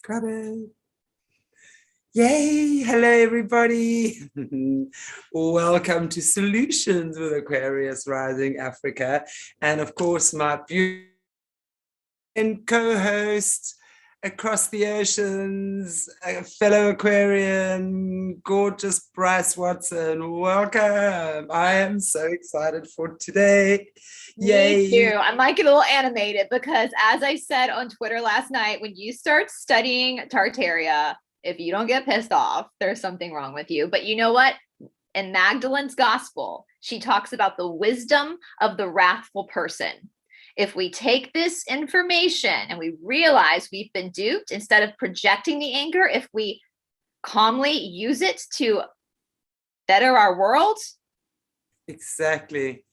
Got it. Yay! Hello, everybody. Welcome to Solutions with Aquarius Rising Africa. And of course, my beautiful co-host across the oceans, a fellow Aquarian, gorgeous BRICE WATSON. Welcome. I am so excited for today. Yay. Me too. I'm like a little animated because, as I said on Twitter last night, when you start studying Tartaria, if you don't get pissed off, there's something wrong with you. But you know what? In Magdalene's gospel, she talks about the wisdom of the wrathful person. If we take this information and we realize we've been duped, instead of projecting the anger, if we calmly use it to better our world. Exactly.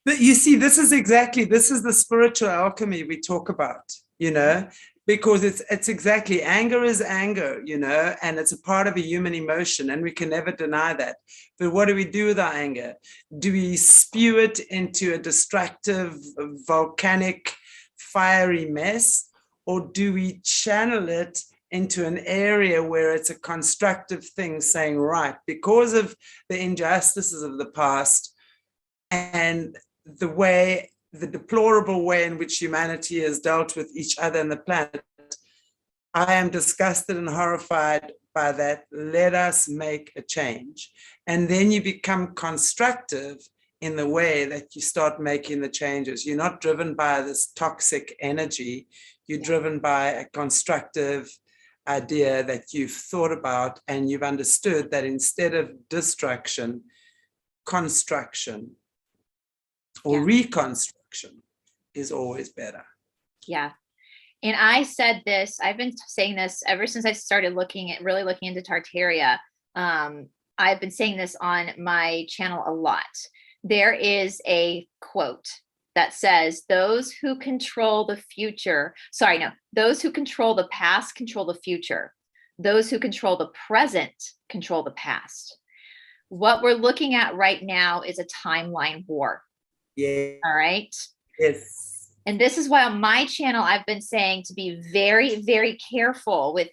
But you see, this is the spiritual alchemy we talk about, you know, because it's exactly, anger is anger, you know, and it's a part of a human emotion, and we can never deny that. But what do we do with our anger? Do we spew it into a destructive, volcanic, fiery mess, or do we channel it into an area where it's a constructive thing, saying, right, because of the injustices of the past and the deplorable way in which humanity has dealt with each other and the planet, I am disgusted and horrified by that. Let us make a change. And then you become constructive in the way that you start making the changes. You're not driven by this toxic energy. You're driven by a constructive idea that you've thought about, and you've understood that instead of destruction, construction or reconstruction is always better. Yeah. And I said this, I've been saying this ever since I started really looking into Tartaria. I've been saying this on my channel a lot. There is a quote that says, those who control the past control the future. Those who control the present control the past. What we're looking at right now is a timeline war. Yeah. All right. Yes. And this is why on my channel, I've been saying to be very, very careful with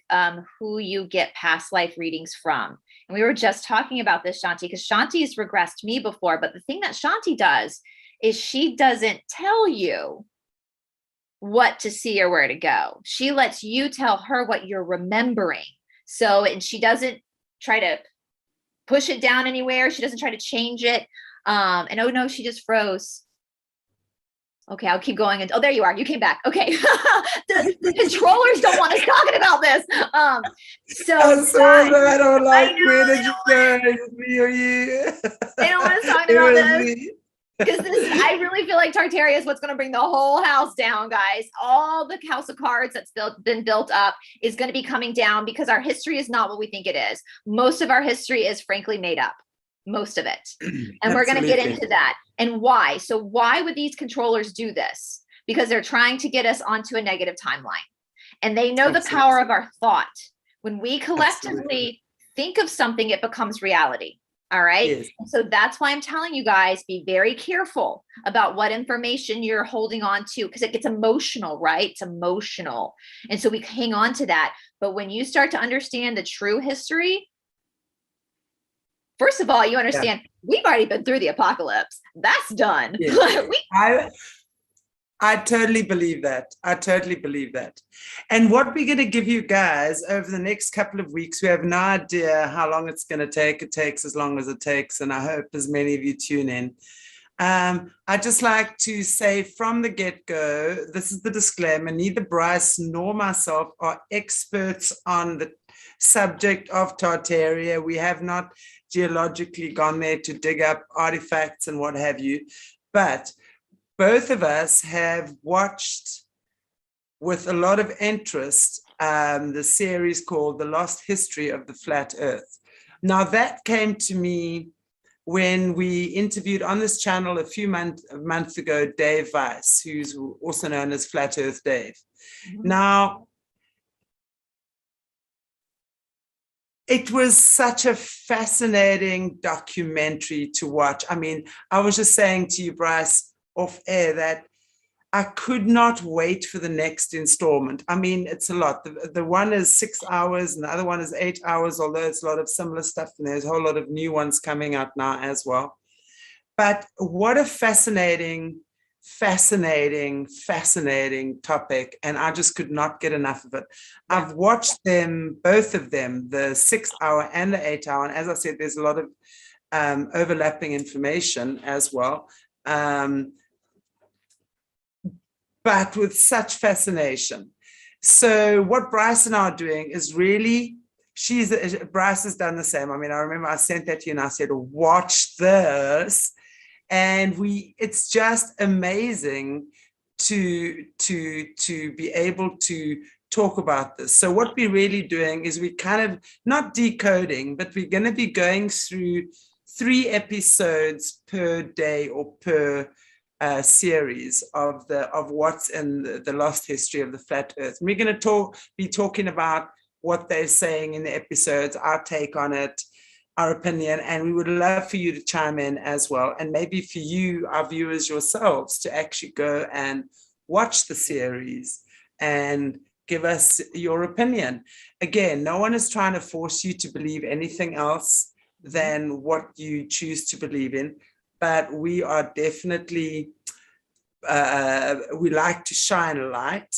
who you get past life readings from. And we were just talking about this, Shanti, because Shanti's regressed me before. But the thing that Shanti does is she doesn't tell you what to see or where to go. She lets you tell her what you're remembering. So, and she doesn't try to push it down anywhere. She doesn't try to change it. And oh no, she just froze. Okay, I'll keep going. Oh, there you are. You came back. Okay. the controllers don't want us talking about this. I don't like, where did you go? They don't want us talking about this. Because I really feel like Tartaria is what's going to bring the whole house down, guys. All the house of cards that's been built up is going to be coming down because our history is not what we think it is. Most of our history is frankly made up. Most of it. And we're going to get into that. And why? So why would these controllers do this? Because they're trying to get us onto a negative timeline. And they know the power of our thought. When we collectively think of something, it becomes reality. All right. Yes. So that's why I'm telling you guys, be very careful about what information you're holding on to, because it gets emotional, right? It's emotional. And so we hang on to that. But when you start to understand the true history, first of all, you understand we've already been through the apocalypse. That's done. Yes. I totally believe that. And what we're going to give you guys over the next couple of weeks, we have no idea how long it's going to take. It takes as long as it takes. And I hope as many of you tune in. I'd just like to say from the get-go, this is the disclaimer, neither BRICE nor myself are experts on the subject of Tartaria. We have not geologically gone there to dig up artifacts and what have you, but both of us have watched with a lot of interest the series called The Lost History of the Flat Earth. Now that came to me when we interviewed on this channel a month ago, Dave Weiss, who's also known as Flat Earth Dave. Mm-hmm. Now, it was such a fascinating documentary to watch. I mean, I was just saying to you, BRICE, off air, that I could not wait for the next installment. I mean, it's a lot. The one is 6 hours and the other one is 8 hours, although it's a lot of similar stuff. And there's a whole lot of new ones coming out now as well. But what a fascinating topic. And I just could not get enough of it. I've watched them, both of them, the 6 hour and the 8 hour. And as I said, there's a lot of overlapping information as well. But with such fascination. So what Bryce and I are doing is really, Bryce has done the same. I mean, I remember I sent that to you and I said, watch this. And it's just amazing to be able to talk about this. So what we're really doing is we kind of not decoding, but we're going to be going through 3 episodes per day or per series of what's in the lost history of the flat earth. And we're going to be talking about what they're saying in the episodes, our take on it, our opinion, and we would love for you to chime in as well. And maybe for you, our viewers yourselves, to actually go and watch the series and give us your opinion. Again, no one is trying to force you to believe anything else than what you choose to believe in. But we are definitely, we like to shine a light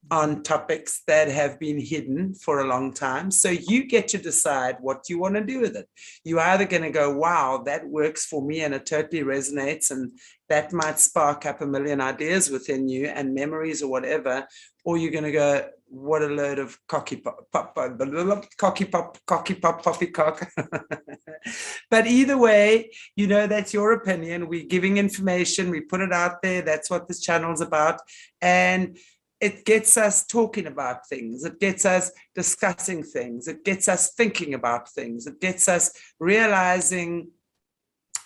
on topics that have been hidden for a long time. So you get to decide what you want to do with it. You're either going to go, wow, that works for me and it totally resonates and that might spark up a million ideas within you and memories or whatever, or you're going to go, what a load of poppycock. But either way, you know, that's your opinion. We're giving information, we put it out there. That's what this channel is about. And it gets us talking about things. It gets us discussing things. It gets us thinking about things. It gets us realizing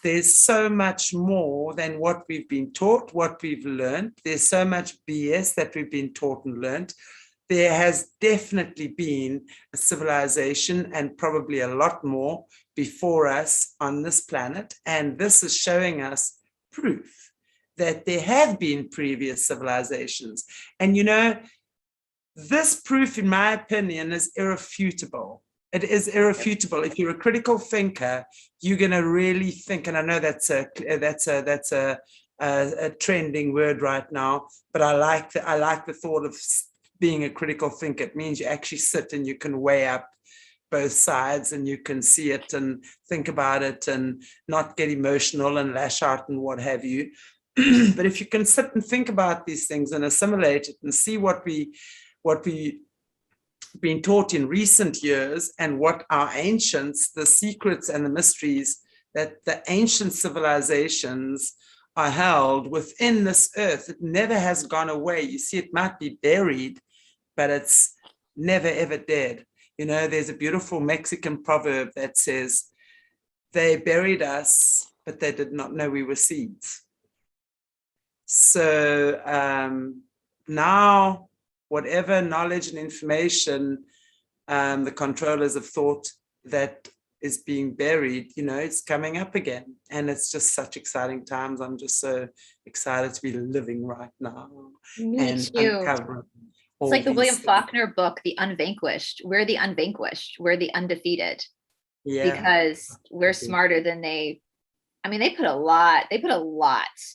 there's so much more than what we've been taught, what we've learned. There's so much BS that we've been taught and learned. There has definitely been a civilization and probably a lot more before us on this planet. And this is showing us proof that there have been previous civilizations. And, you know, this proof, in my opinion, is irrefutable. It is irrefutable. If you're a critical thinker, you're going to really think, and I know that's a trending word right now, but I like the thought of being a critical thinker. It means you actually sit and you can weigh up both sides and you can see it and think about it and not get emotional and lash out and what have you. But if you can sit and think about these things and assimilate it and see what we been taught in recent years and what our ancients, the secrets and the mysteries that the ancient civilizations are held within this earth, it never has gone away. You see, it might be buried, but it's never ever dead. You know, there's a beautiful Mexican proverb that says, they buried us, but they did not know we were seeds. So now, whatever knowledge and information the controllers have thought that is being buried, you know, it's coming up again. And it's just such exciting times. I'm just so excited to be living right now. Me too. It's like the William Faulkner book, The Unvanquished. We're the unvanquished. We're the undefeated. Yeah. Because we're smarter than they put a lot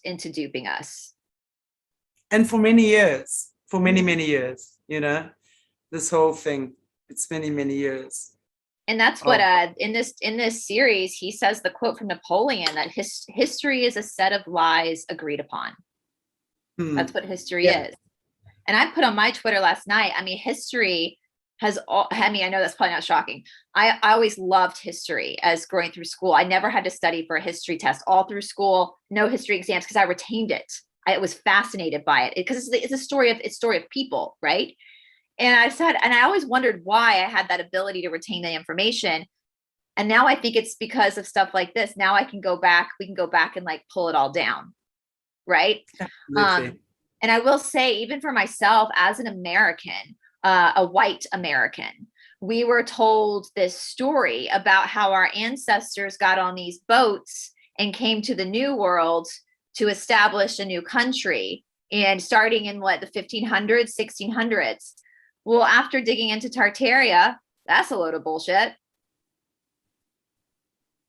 into duping us. And for many years, many years, you know, this whole thing, it's many, many years. And that's what in this series, he says the quote from Napoleon that history is a set of lies agreed upon. That's what history is. And I put on my Twitter last night, I mean, history has I know that's probably not shocking. I always loved history as growing through school. I never had to study for a history test all through school, no history exams, because I retained it. I was fascinated by it because it's a story of people, right? And I always wondered why I had that ability to retain the information. And now I think it's because of stuff like this. Now we can go back and like pull it all down, right? And I will say, even for myself as an American, a white American, we were told this story about how our ancestors got on these boats and came to the New World to establish a new country. and starting in what, the 1500s, 1600s. Well, after digging into Tartaria, that's a load of bullshit.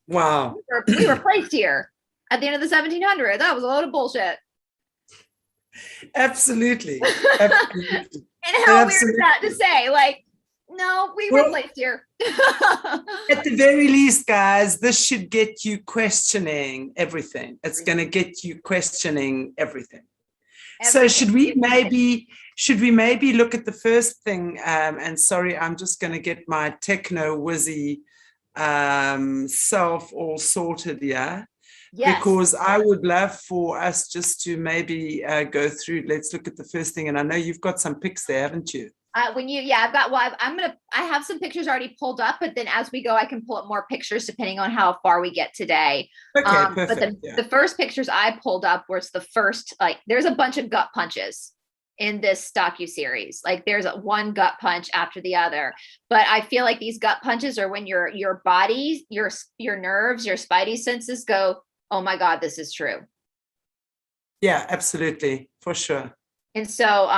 Wow. We were placed here at the end of the 1700s. That was a load of bullshit. Absolutely. Absolutely. And how weird is that to say? Like, no, we were placed here. At the very least, guys, this should get you questioning everything. It's going to get you questioning everything. So should we maybe look at the first thing? And sorry, I'm just going to get my techno whizzy self all sorted, yeah? Yes. Because I would love for us just to maybe go through. Let's look at the first thing. And I know you've got some pics there, haven't you? I've got, well, I have some pictures already pulled up, but then as we go, I can pull up more pictures depending on how far we get today. Okay, perfect. But the first pictures I pulled up was the first, like, there's a bunch of gut punches in this docuseries. Like, there's one gut punch after the other, but I feel like these gut punches are when your body, your nerves, your spidey senses go, oh my God, this is true. Yeah, absolutely, for sure. And so,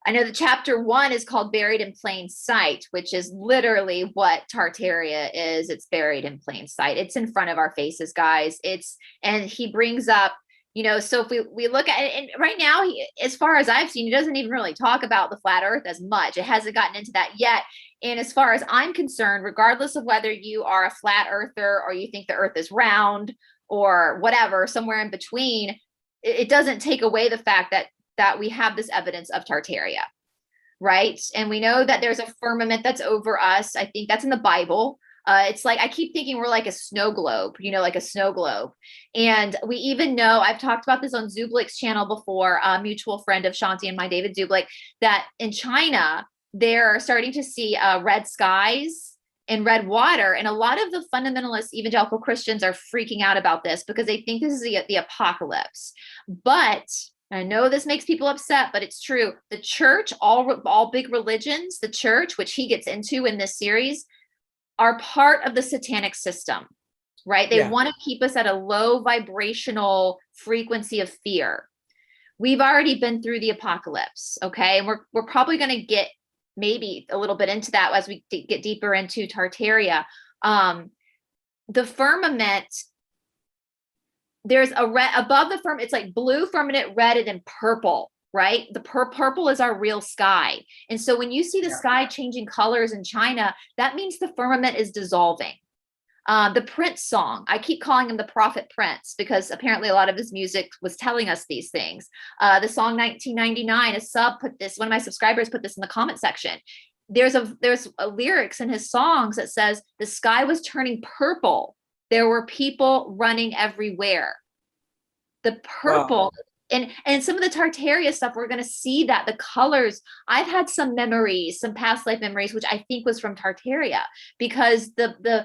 I know the chapter 1 is called Buried in Plain Sight, which is literally what Tartaria is. It's buried in plain sight. It's in front of our faces, guys. And he brings up, you know, so if we look at it, and right now, as far as I've seen, he doesn't even really talk about the flat earth as much. It hasn't gotten into that yet. And as far as I'm concerned, regardless of whether you are a flat earther or you think the earth is round or whatever, somewhere in between, it doesn't take away the fact that we have this evidence of Tartaria, right? And we know that there's a firmament that's over us. I think that's in the Bible. It's like, I keep thinking we're like a snow globe, you know, like a snow globe. And we even know, I've talked about this on Zublik's channel before, a mutual friend of Shanti and my, David Zublik, that in China, they're starting to see red skies and red water. And a lot of the fundamentalist evangelical Christians are freaking out about this because they think this is the apocalypse. But I know this makes people upset, but it's true. The church, all big religions, the church, which he gets into in this series, are part of the satanic system, right? They want to keep us at a low vibrational frequency of fear. We've already been through the apocalypse, okay? And we're probably going to get maybe a little bit into that as we get deeper into Tartaria. The firmament, there's a red above the firmament. It's like blue firmament, red, and then purple, right? The purple is our real sky. And so when you see the sky changing colors in China, that means the firmament is dissolving. The Prince song, I keep calling him the Prophet Prince because apparently a lot of his music was telling us these things. The song 1999, one of my subscribers put this in the comment section. There's a lyrics in his songs that says the sky was turning purple. There were people running everywhere. The purple, wow. And some of the Tartaria stuff, we're going to see that the colors. I've had some memories, some past life memories, which I think was from Tartaria, because the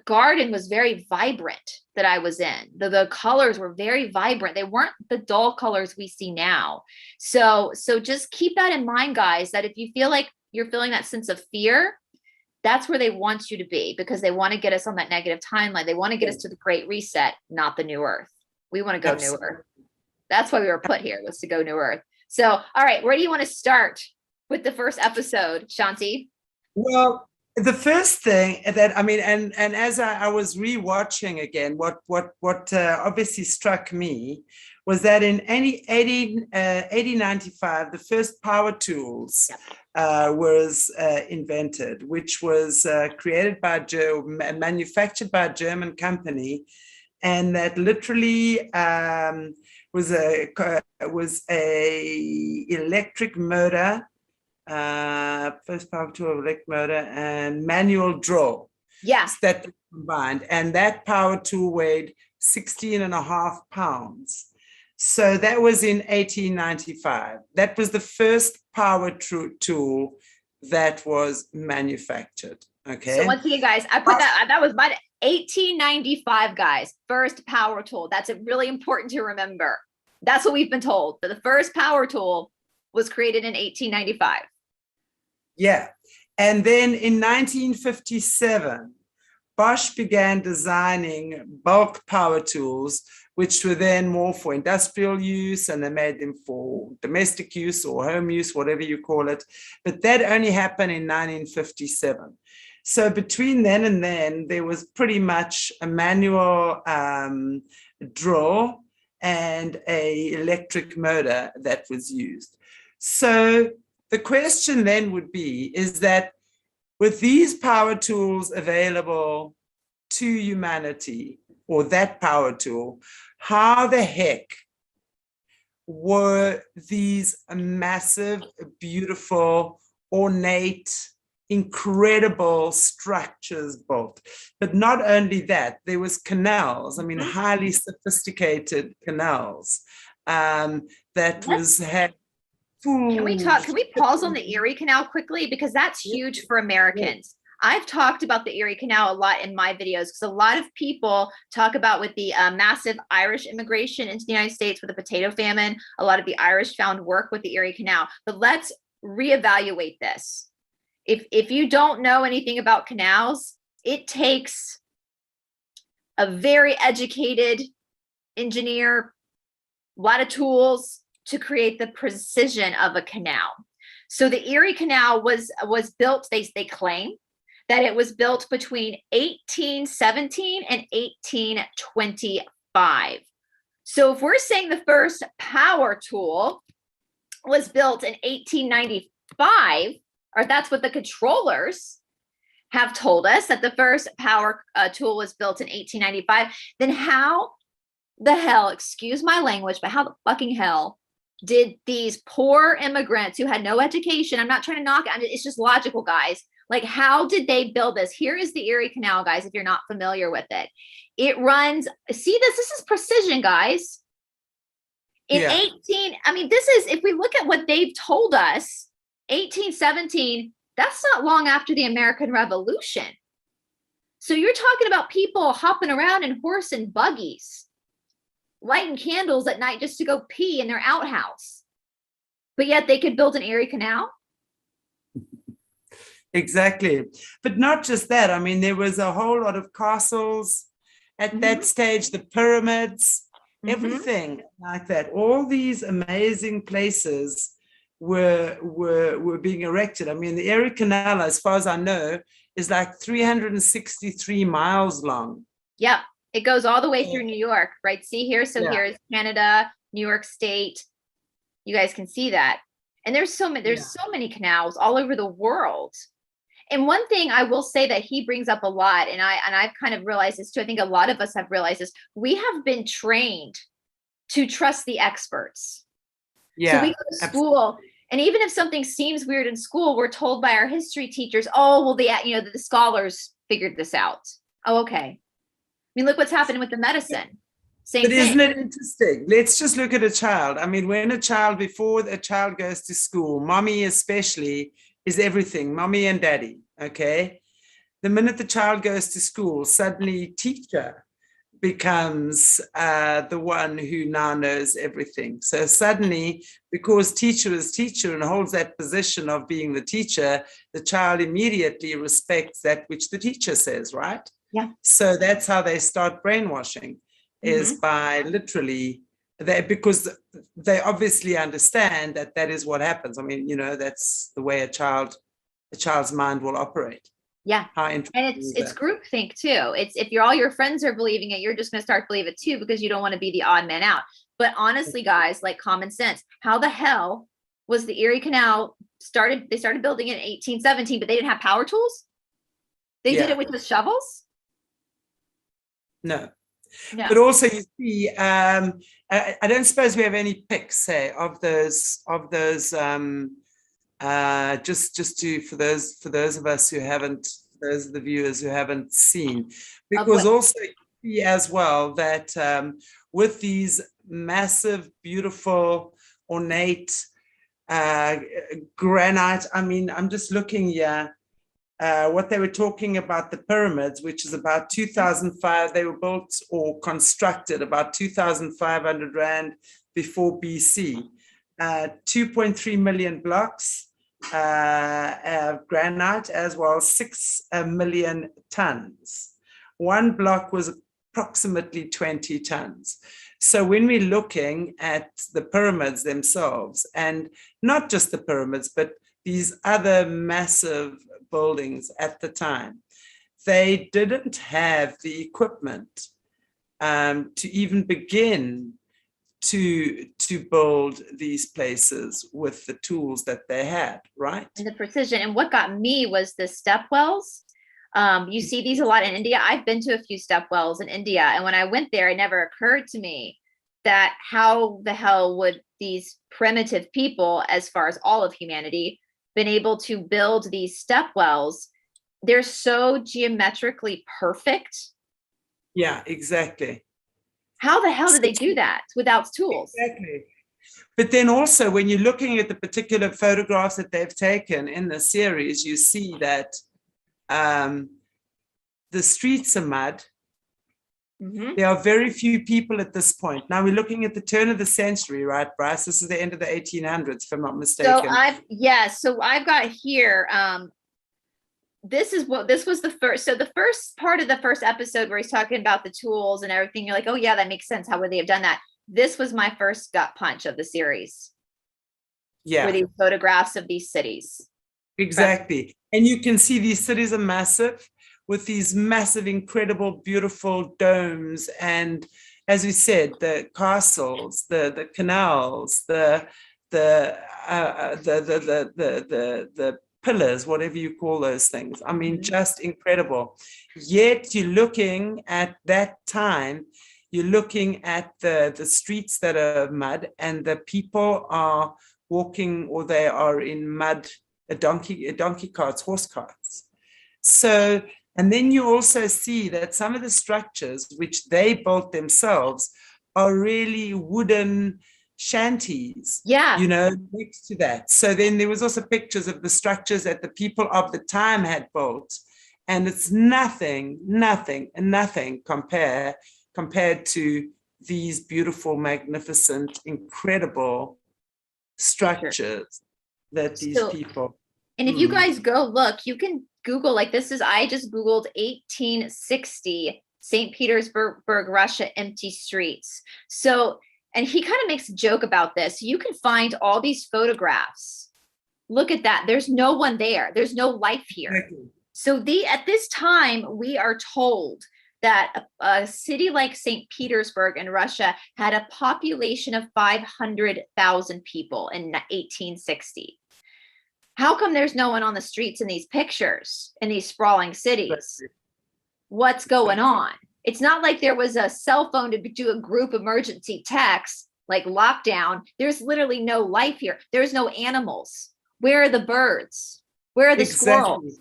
garden was very vibrant that I was in. The colors were very vibrant. They weren't the dull colors we see now. So just keep that in mind, guys, that if you feel like you're feeling that sense of fear, that's where they want you to be, because they want to get us on that negative timeline. They want to get us to the Great Reset, not the New Earth. We want to go New Earth. That's why we were put here, was to go New Earth. So, all right, where do you want to start with the first episode, Shanti? Well, the first thing that, I mean, and as I was rewatching again, what obviously struck me was that in 1895, the first power tools was invented, which was created by manufactured by a German company, and that literally was a electric motor, first power tool, electric motor, and manual drill. Yes, that combined, and that power tool weighed 16.5 pounds. So that was in 1895. That was the first power tool that was manufactured. Okay. So once again, guys, I put that was my 1895, guys. First power tool. That's really important to remember. That's what we've been told. That the first power tool was created in 1895. Yeah. And then in 1957, Bosch began designing bulk power tools which were then more for industrial use, and they made them for domestic use or home use, whatever you call it. But that only happened in 1957. So between then and then, there was pretty much a manual drill and a electric motor that was used. So the question then would be, is that with these power tools available to humanity, or that power tool, how the heck were these massive, beautiful, ornate, incredible structures built? But not only that, there was canals, I mean, highly sophisticated canals that was had. Can we pause on the Erie Canal quickly? Because that's huge for Americans. I've talked about the Erie Canal a lot in my videos, because a lot of people talk about with the massive Irish immigration into the United States with the potato famine, a lot of the Irish found work with the Erie Canal. But let's reevaluate this. If you don't know anything about canals, it takes a very educated engineer, a lot of tools to create the precision of a canal. So the Erie Canal was built, they claim that it was built between 1817 and 1825. So if we're saying the first power tool was built in 1895, or that's what the controllers have told us, that the first power tool was built in 1895, then how the hell, excuse my language, but how the fucking hell did these poor immigrants who had no education, I'm not trying to knock it, it's just logical, guys. Like, how did they build this? Here is the Erie Canal, guys, if you're not familiar with it. It runs, see this is precision, guys. In 18, I mean, this is, if we look at what they've told us, 1817, that's not long after the American Revolution. So you're talking about people hopping around in horse and buggies, lighting candles at night just to go pee in their outhouse. But yet they could build an Erie Canal? Exactly. But not just that. I mean, there was a whole lot of castles at that stage, the pyramids, everything like that. All these amazing places were being erected. I mean, the Erie Canal, as far as I know, is like 363 miles long. Yep. It goes all the way through New York, right? See here. So here's Canada, New York State. You guys can see that. And there's so many canals all over the world. And one thing I will say that he brings up a lot, and I've kind of realized this too, I think a lot of us have realized this, we have been trained to trust the experts. Yeah. So we go to school, and even if something seems weird in school, we're told by our history teachers, oh, well, the scholars figured this out. Oh, okay. I mean, look what's happening with the medicine. Same thing. Isn't it interesting? Let's just look at a child. I mean, before a child goes to school, mommy especially is everything, mommy and daddy, okay? The minute the child goes to school, suddenly teacher becomes the one who now knows everything. So suddenly, because teacher is teacher and holds that position of being the teacher, the child immediately respects that which the teacher says, right? Yeah. So that's how they start brainwashing, is by literally, because they obviously understand that is what happens. I mean, that's the way a child's mind will operate. Yeah. And it's groupthink too. It's if all your friends are believing it, you're just going to start to believe it too, because you don't want to be the odd man out. But honestly, guys, like common sense, how the hell was the Erie Canal started? They started building it in 1817, but they didn't have power tools. They did it with the shovels. No. But also, you see, I don't suppose we have any pics, say, of those. Just for those of us who haven't, those of the viewers who haven't seen, because also you see as well that with these massive, beautiful, ornate granite. I mean, I'm just looking here. What they were talking about, the pyramids, which is about 2005, they were built or constructed about 2,500 Rand before BC. 2.3 million blocks of granite, as well as 6 million tons. One block was approximately 20 tons. So when we're looking at the pyramids themselves, and not just the pyramids, but these other massive buildings at the time, they didn't have the equipment to even begin to build these places with the tools that they had, right? And the precision. And what got me was the stepwells. You see these a lot in India. I've been to a few stepwells in India, and when I went there, it never occurred to me that how the hell would these primitive people, as far as all of humanity, been able to build these stepwells? They're so geometrically perfect. Yeah, exactly. How the hell did they do that without tools? Exactly. But then also, when you're looking at the particular photographs that they've taken in the series, you see that the streets are mud. Mm-hmm. There are very few people at this point. Now we're looking at the turn of the century, right, Bryce? This is the end of the 1800s, if I'm not mistaken. So I've got here, this was the first. So the first part of the first episode where he's talking about the tools and everything, you're like, oh yeah, that makes sense. How would they have done that? This was my first gut punch of the series. Yeah. Were these photographs of these cities. Exactly. And you can see these cities are massive, with these massive, incredible, beautiful domes. And as we said, the castles, the canals, the pillars, whatever you call those things. I mean, just incredible. Yet you're looking at that time, you're looking at the streets that are mud, and the people are walking, or they are in mud, donkey carts, horse carts. So, and then you also see that some of the structures which they built themselves are really wooden shanties, yeah, next to that. So then there was also pictures of the structures that the people of the time had built, and it's nothing compared to these beautiful, magnificent, incredible structures that these people. And if you guys go look, you can Google, like this is, I just Googled 1860 St. Petersburg, Russia, empty streets. So, and he kind of makes a joke about this. You can find all these photographs. Look at that. There's no one there. There's no life here. Exactly. So at this time, we are told that a city like St. Petersburg in Russia had a population of 500,000 people in 1860. How come there's no one on the streets in these pictures, in these sprawling cities? What's going on? It's not like there was a cell phone to do a group emergency text, like lockdown. There's literally no life here. There's no animals. Where are the birds? Where are the squirrels?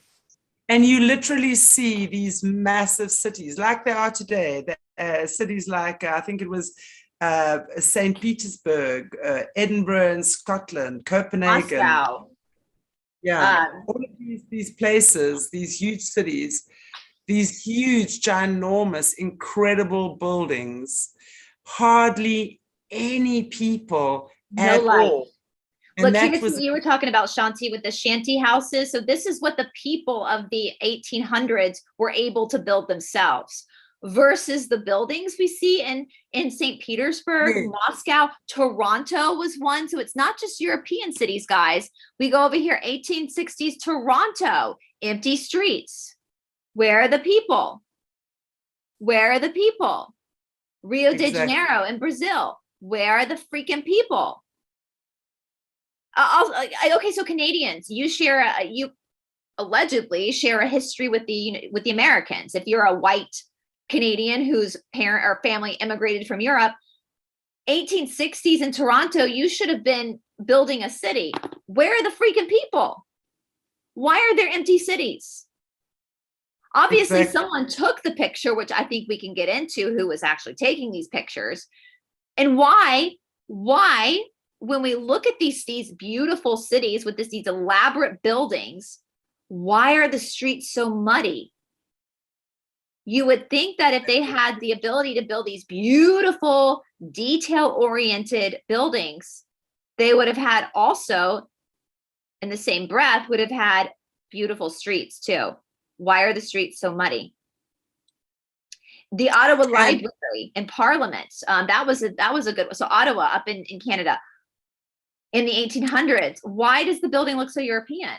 And you literally see these massive cities like they are today. Cities like, I think it was St. Petersburg, Edinburgh in Scotland, Copenhagen. Moscow. Yeah, all of these places, these huge cities, these huge, ginormous, incredible buildings, hardly any people at all. Look, here's what you were talking about, Shanti, with the shanty houses. So this is what the people of the 1800s were able to build themselves versus the buildings we see in St. Petersburg, Moscow, Toronto was one. So it's not just European cities, guys. We go over here, 1860s Toronto, empty streets. Where are the people? Where are the people? Rio de Janeiro in Brazil. Where are the freaking people? Okay, so Canadians, you allegedly share a history with the Americans. If you're a white Canadian whose parent or family immigrated from Europe, 1860s in Toronto, you should have been building a city. Where are the freaking people? Why are there empty cities? Obviously, someone took the picture, which I think we can get into who was actually taking these pictures. And why, when we look at these beautiful cities with these elaborate buildings, why are the streets so muddy? You would think that if they had the ability to build these beautiful, detail-oriented buildings, they would have had also, in the same breath, would have had beautiful streets too. Why are the streets so muddy? The Ottawa And- Library and Parliament. That was a good one. So Ottawa up in Canada in the 1800s. Why does the building look so European?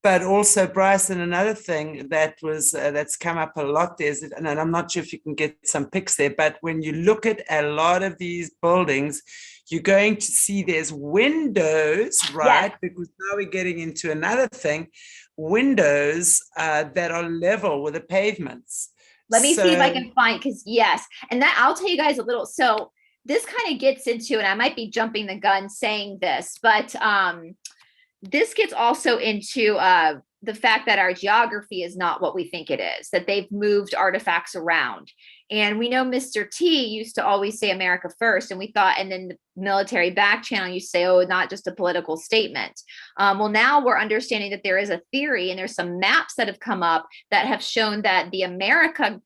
But also, Bryson, another thing that was that's come up a lot there is, and I'm not sure if you can get some pics there, but when you look at a lot of these buildings, you're going to see there's windows, right? Yes. Because now we're getting into another thing, windows that are level with the pavements. Let me see if I can find, because yes, and that I'll tell you guys a little. So this kind of gets into, and I might be jumping the gun saying this, but this gets also into the fact that our geography is not what we think it is, that they've moved artifacts around. And we know Mr. T used to always say America first, and we thought, and then the military back channel used to say, oh, not just a political statement. Well, now we're understanding that there is a theory, and there's some maps that have come up that have shown that the American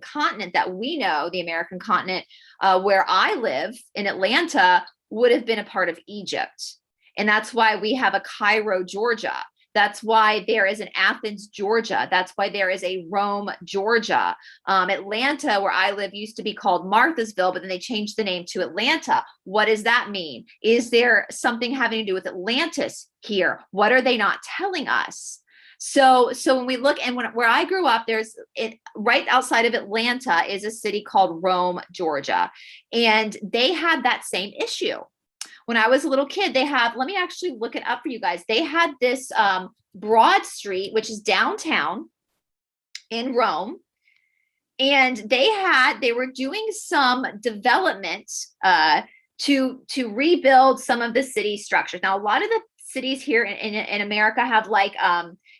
continent that we know, the American continent where I live in Atlanta, would have been a part of Egypt. And that's why we have a Cairo, Georgia. That's why there is an Athens, Georgia. That's why there is a Rome, Georgia. Atlanta, where I live, used to be called Marthasville, but then they changed the name to Atlanta. What does that mean? Is there something having to do with Atlantis here? What are they not telling us? So when we look, and where I grew up, right outside of Atlanta is a city called Rome, Georgia. And they had that same issue. When I was a little kid, let me actually look it up for you guys. They had this Broad Street, which is downtown in Rome. And they were doing some development to rebuild some of the city structures. Now, a lot of the cities here in America have like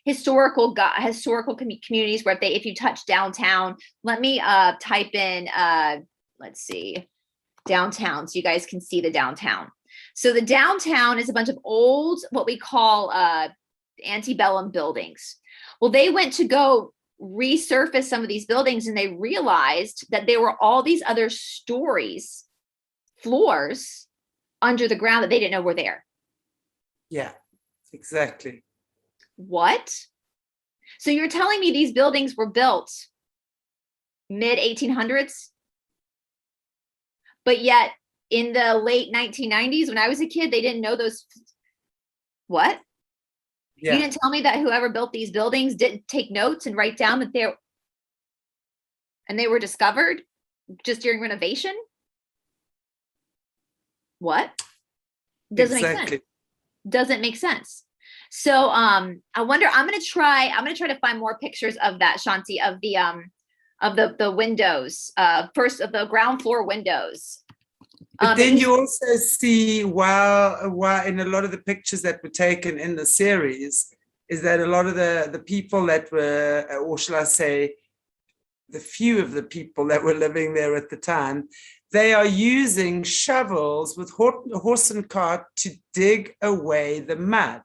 historical communities where if you touch downtown, let me type in, let's see, downtown, so you guys can see the downtown. So the downtown is a bunch of old, what we call antebellum buildings. Well, they went to go resurface some of these buildings, and they realized that there were all these other floors under the ground that they didn't know were there. Yeah, exactly. What? So you're telling me these buildings were built mid 1800s, but yet in the late 1990s, when I was a kid, they didn't know those. What? Yeah. You didn't tell me that whoever built these buildings didn't take notes and write down that they were discovered just during renovation? What? Doesn't make sense. Doesn't make sense. So I wonder, I'm gonna try to find more pictures of that, Shanti, of the windows, first of the ground floor windows. But then you also see, while in a lot of the pictures that were taken in the series, is that a lot of the people that were, or shall I say, the few of the people that were living there at the time, they are using shovels with horse and cart to dig away the mud.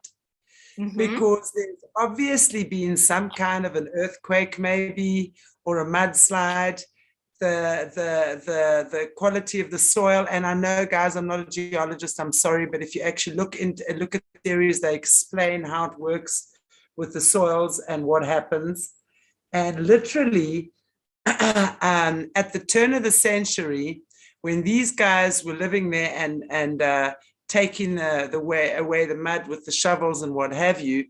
Mm-hmm. Because there's obviously been some kind of an earthquake maybe, or a mudslide. The quality of the soil, and I know, guys, I'm not a geologist, I'm sorry, but if you actually look at theories, they explain how it works with the soils and what happens. And literally at the turn of the century, when these guys were living there and taking away the mud with the shovels and what have you,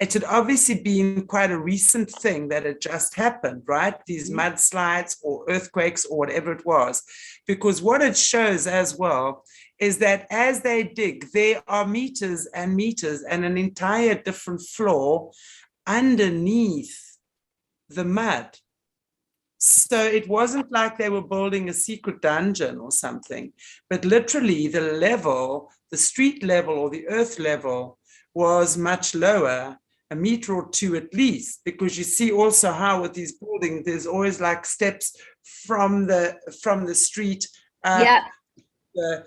it had obviously been quite a recent thing that had just happened, right? These mudslides or earthquakes or whatever it was. Because what it shows as well is that as they dig, there are meters and meters and an entire different floor underneath the mud. So it wasn't like they were building a secret dungeon or something, but literally the street level or the earth level was much lower, a meter or two at least, because you see also how with these buildings, there's always like steps from the street the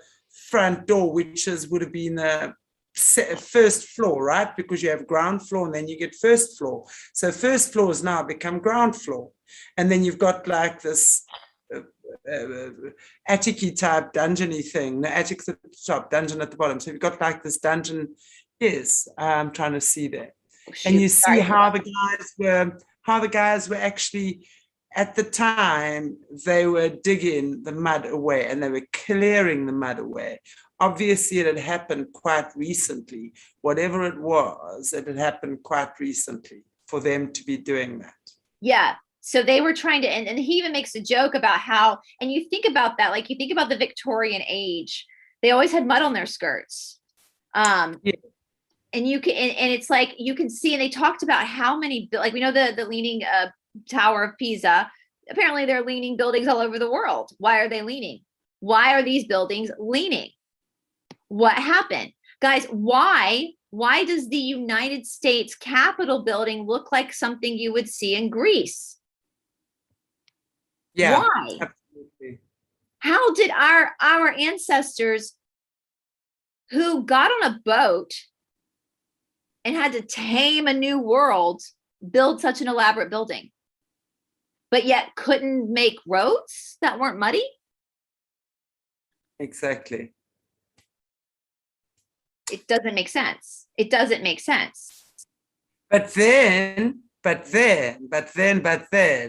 front door, which would have been the first floor, right? Because you have ground floor and then you get first floor. So first floor has now become ground floor. And then you've got like this attic-y type dungeon-y thing, the attic at the top, dungeon at the bottom. So you've got like this dungeon. Yes, I'm trying to see that. And you see how the guys were actually at the time, they were digging the mud away and they were clearing the mud away. Obviously, it had happened quite recently. Whatever it had happened quite recently for them to be doing that. Yeah. So they were trying to, and he even makes a joke about how, and you think about that, like you think about the Victorian age, they always had mud on their skirts. Yeah. And you can, and it's like, you can see, and they talked about how many, like we know the leaning Tower of Pisa, apparently they're leaning buildings all over the world. Why are they leaning? Why are these buildings leaning? What happened? Guys, why does the United States Capitol building look like something you would see in Greece? Yeah, why? Absolutely. How did our ancestors who got on a boat and had to tame a new world build such an elaborate building, but yet couldn't make roads that weren't muddy? Exactly. It doesn't make sense. It doesn't make sense. But then,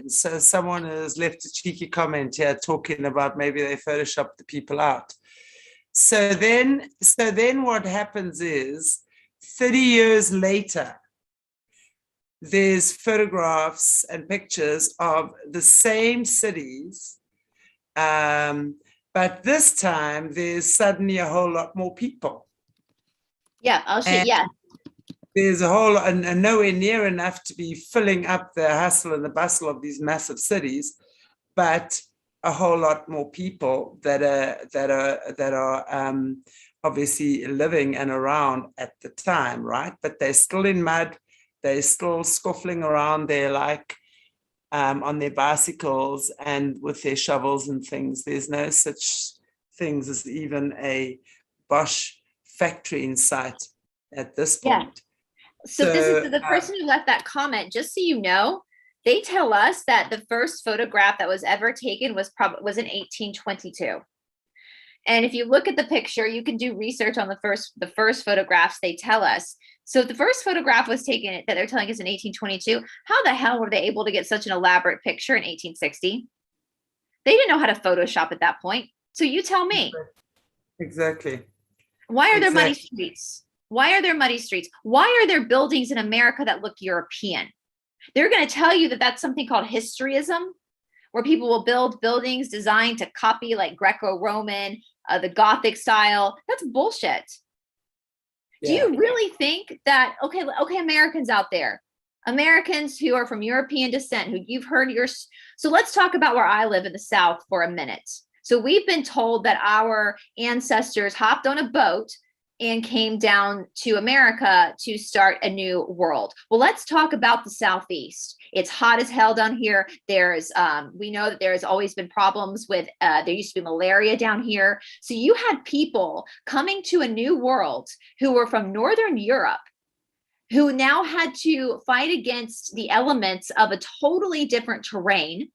so someone has left a cheeky comment here talking about maybe they photoshopped the people out. So then what happens is 30 years later, there's photographs and pictures of the same cities, but this time there's suddenly a whole lot more people. Yeah, I'll show you. Yeah. There's a whole, and nowhere near enough to be filling up the hustle and the bustle of these massive cities, but a whole lot more people that are obviously living and around at the time, right? But they're still in mud. They're still scuffling around there, like on their bicycles and with their shovels and things. There's no such things as even a Bosch factory in sight at this point. Yeah. So this is the person who left that comment. Just so you know, they tell us that the first photograph that was ever taken was in 1822. And if you look at the picture, you can do research on the first photographs they tell us. So the first photograph was taken that they're telling us in 1822. How the hell were they able to get such an elaborate picture in 1860? They didn't know how to Photoshop at that point. So you tell me. Exactly. Why are there muddy streets? Why are there muddy streets? Why are there buildings in America that look European? They're going to tell you that that's something called Historism, where people will build buildings designed to copy like Greco-Roman, the Gothic style. That's bullshit. Yeah. Do you really think that, okay, Americans out there, Americans who are from European descent, who you've heard so let's talk about where I live in the South for a minute. So we've been told that our ancestors hopped on a boat and came down to America to start a new world. Well, let's talk about the Southeast. It's hot as hell down here. We know that there's always been problems with, there used to be malaria down here. So you had people coming to a new world who were from Northern Europe, who now had to fight against the elements of a totally different terrain,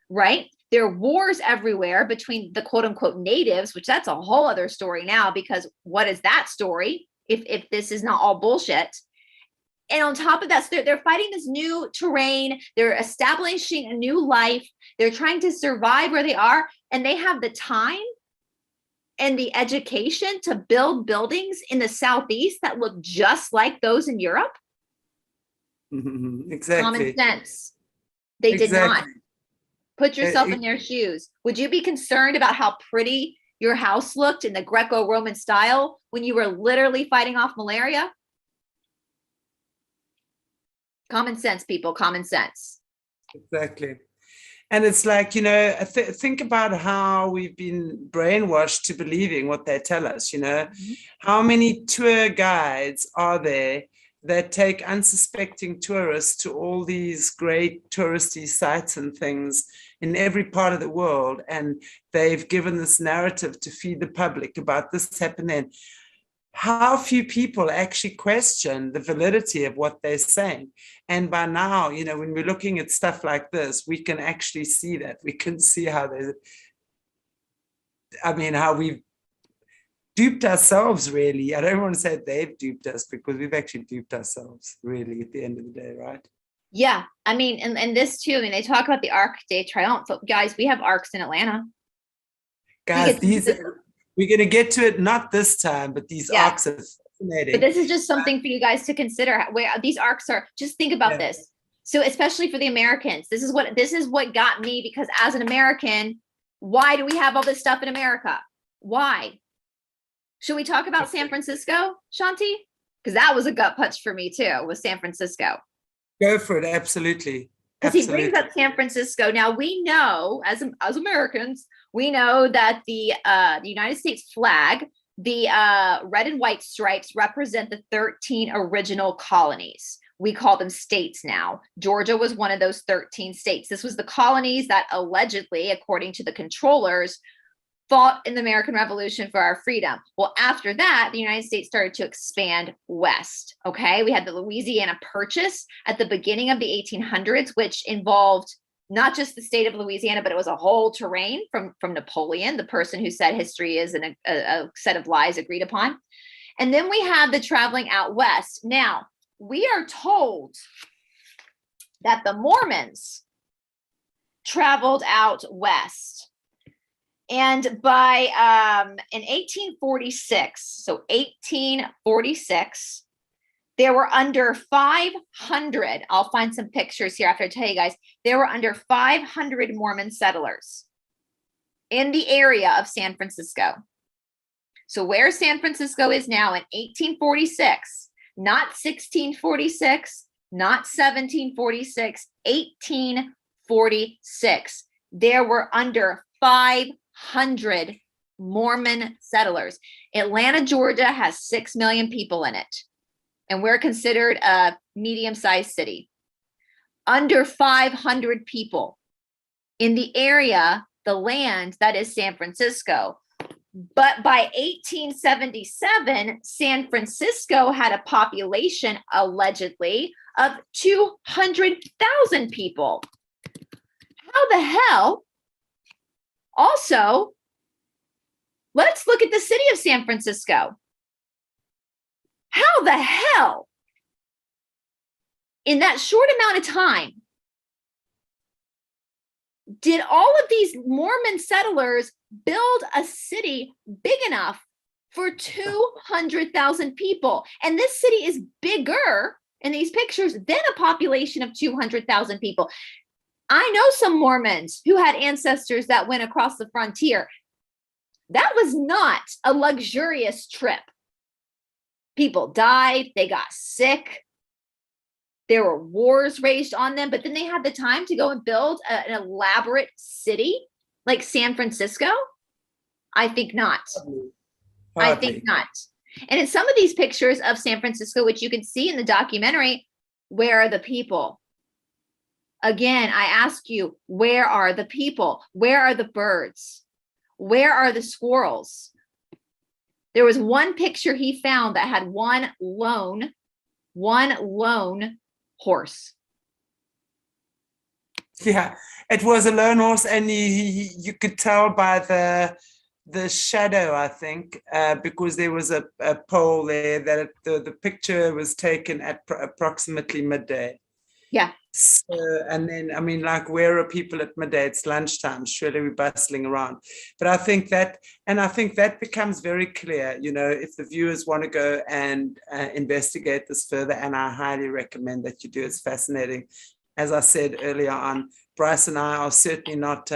right? There are wars everywhere between the quote unquote natives, which that's a whole other story now, because what is that story if this is not all bullshit? And on top of that, so they're fighting this new terrain. They're establishing a new life. They're trying to survive where they are. And they have the time and the education to build buildings in the Southeast that look just like those in Europe. Exactly. Common sense. They did not. Put yourself in their shoes. Would you be concerned about how pretty your house looked in the Greco-Roman style when you were literally fighting off malaria? Common sense, people, common sense. Exactly. And it's like, think about how we've been brainwashed to believing what they tell us, Mm-hmm. How many tour guides are there that take unsuspecting tourists to all these great touristy sites and things in every part of the world, and they've given this narrative to feed the public about this happened then. How few people actually question the validity of what they're saying. And by now, when we're looking at stuff like this, we can actually see that. We can see how we've duped ourselves, really. I don't want to say they've duped us, because we've actually duped ourselves, really, at the end of the day, right? Yeah, I mean, and this too. I mean, they talk about the Arc de Triomphe. Guys, we have arcs in Atlanta. Guys, we're going to get to it not this time, but these yeah. arcs are fascinating. But this is just something for you guys to consider. Where these arcs are, just think about this. So especially for the Americans, this is what got me, because as an American, why do we have all this stuff in America? Why? Should we talk about San Francisco, Shanti? Because that was a gut punch for me too, was San Francisco. Go for it, absolutely. Because he brings up San Francisco. Now we know, as Americans, we know that the United States flag, the red and white stripes, represent the 13 original colonies. We call them states now. Georgia was one of those 13 states. This was the colonies that allegedly, according to the controllers, fought in the American Revolution for our freedom. Well, after that, the United States started to expand west. Okay, we had the Louisiana Purchase at the beginning of the 1800s, which involved not just the state of Louisiana, but it was a whole terrain from Napoleon, the person who said history is a set of lies agreed upon. And then we have the traveling out west. Now, we are told that the Mormons traveled out west. And by in 1846, so 1846, there were under 500. I'll find some pictures here after I tell you guys. There were under 500 Mormon settlers in the area of San Francisco. So where San Francisco is now in 1846, not 1646, not 1746, 1846, there were under 500 Mormon settlers. Atlanta, Georgia has 6 million people in it, and we're considered a medium-sized city. Under 500 people in the area, the land that is San Francisco. But by 1877, San Francisco had a population, allegedly, of 200,000 people. How the hell? Also, let's look at the city of San Francisco. How the hell, in that short amount of time, did all of these Mormon settlers build a city big enough for 200,000 people? And this city is bigger in these pictures than a population of 200,000 people. I know some Mormons who had ancestors that went across the frontier. That was not a luxurious trip. People died, they got sick. There were wars raged on them, but then they had the time to go and build an elaborate city like San Francisco? I think not. I think not. And in some of these pictures of San Francisco, which you can see in the documentary, where are the people? Again, I ask you, where are the people? Where are the birds? Where are the squirrels? There was one picture he found that had one lone horse. Yeah, it was a lone horse, and you could tell by the shadow, I think, because there was a pole there that the picture was taken at approximately midday. Yeah. So, and then, I mean, like, where are people at midday? It's lunchtime. Surely we're bustling around. But I think that becomes very clear, you know, if the viewers want to go and investigate this further, and I highly recommend that you do. It's fascinating. As I said earlier on, Bryce and I are certainly not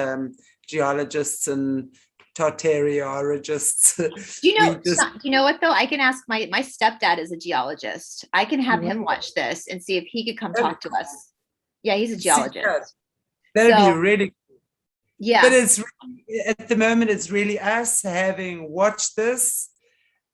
geologists and Tartariologists. You know what though? I can ask my stepdad is a geologist. I can have him watch this and see if he could come talk to us. Yeah, he's a geologist. That'd be really cool. Yeah. But it's really, at the moment, it's really us having watched this.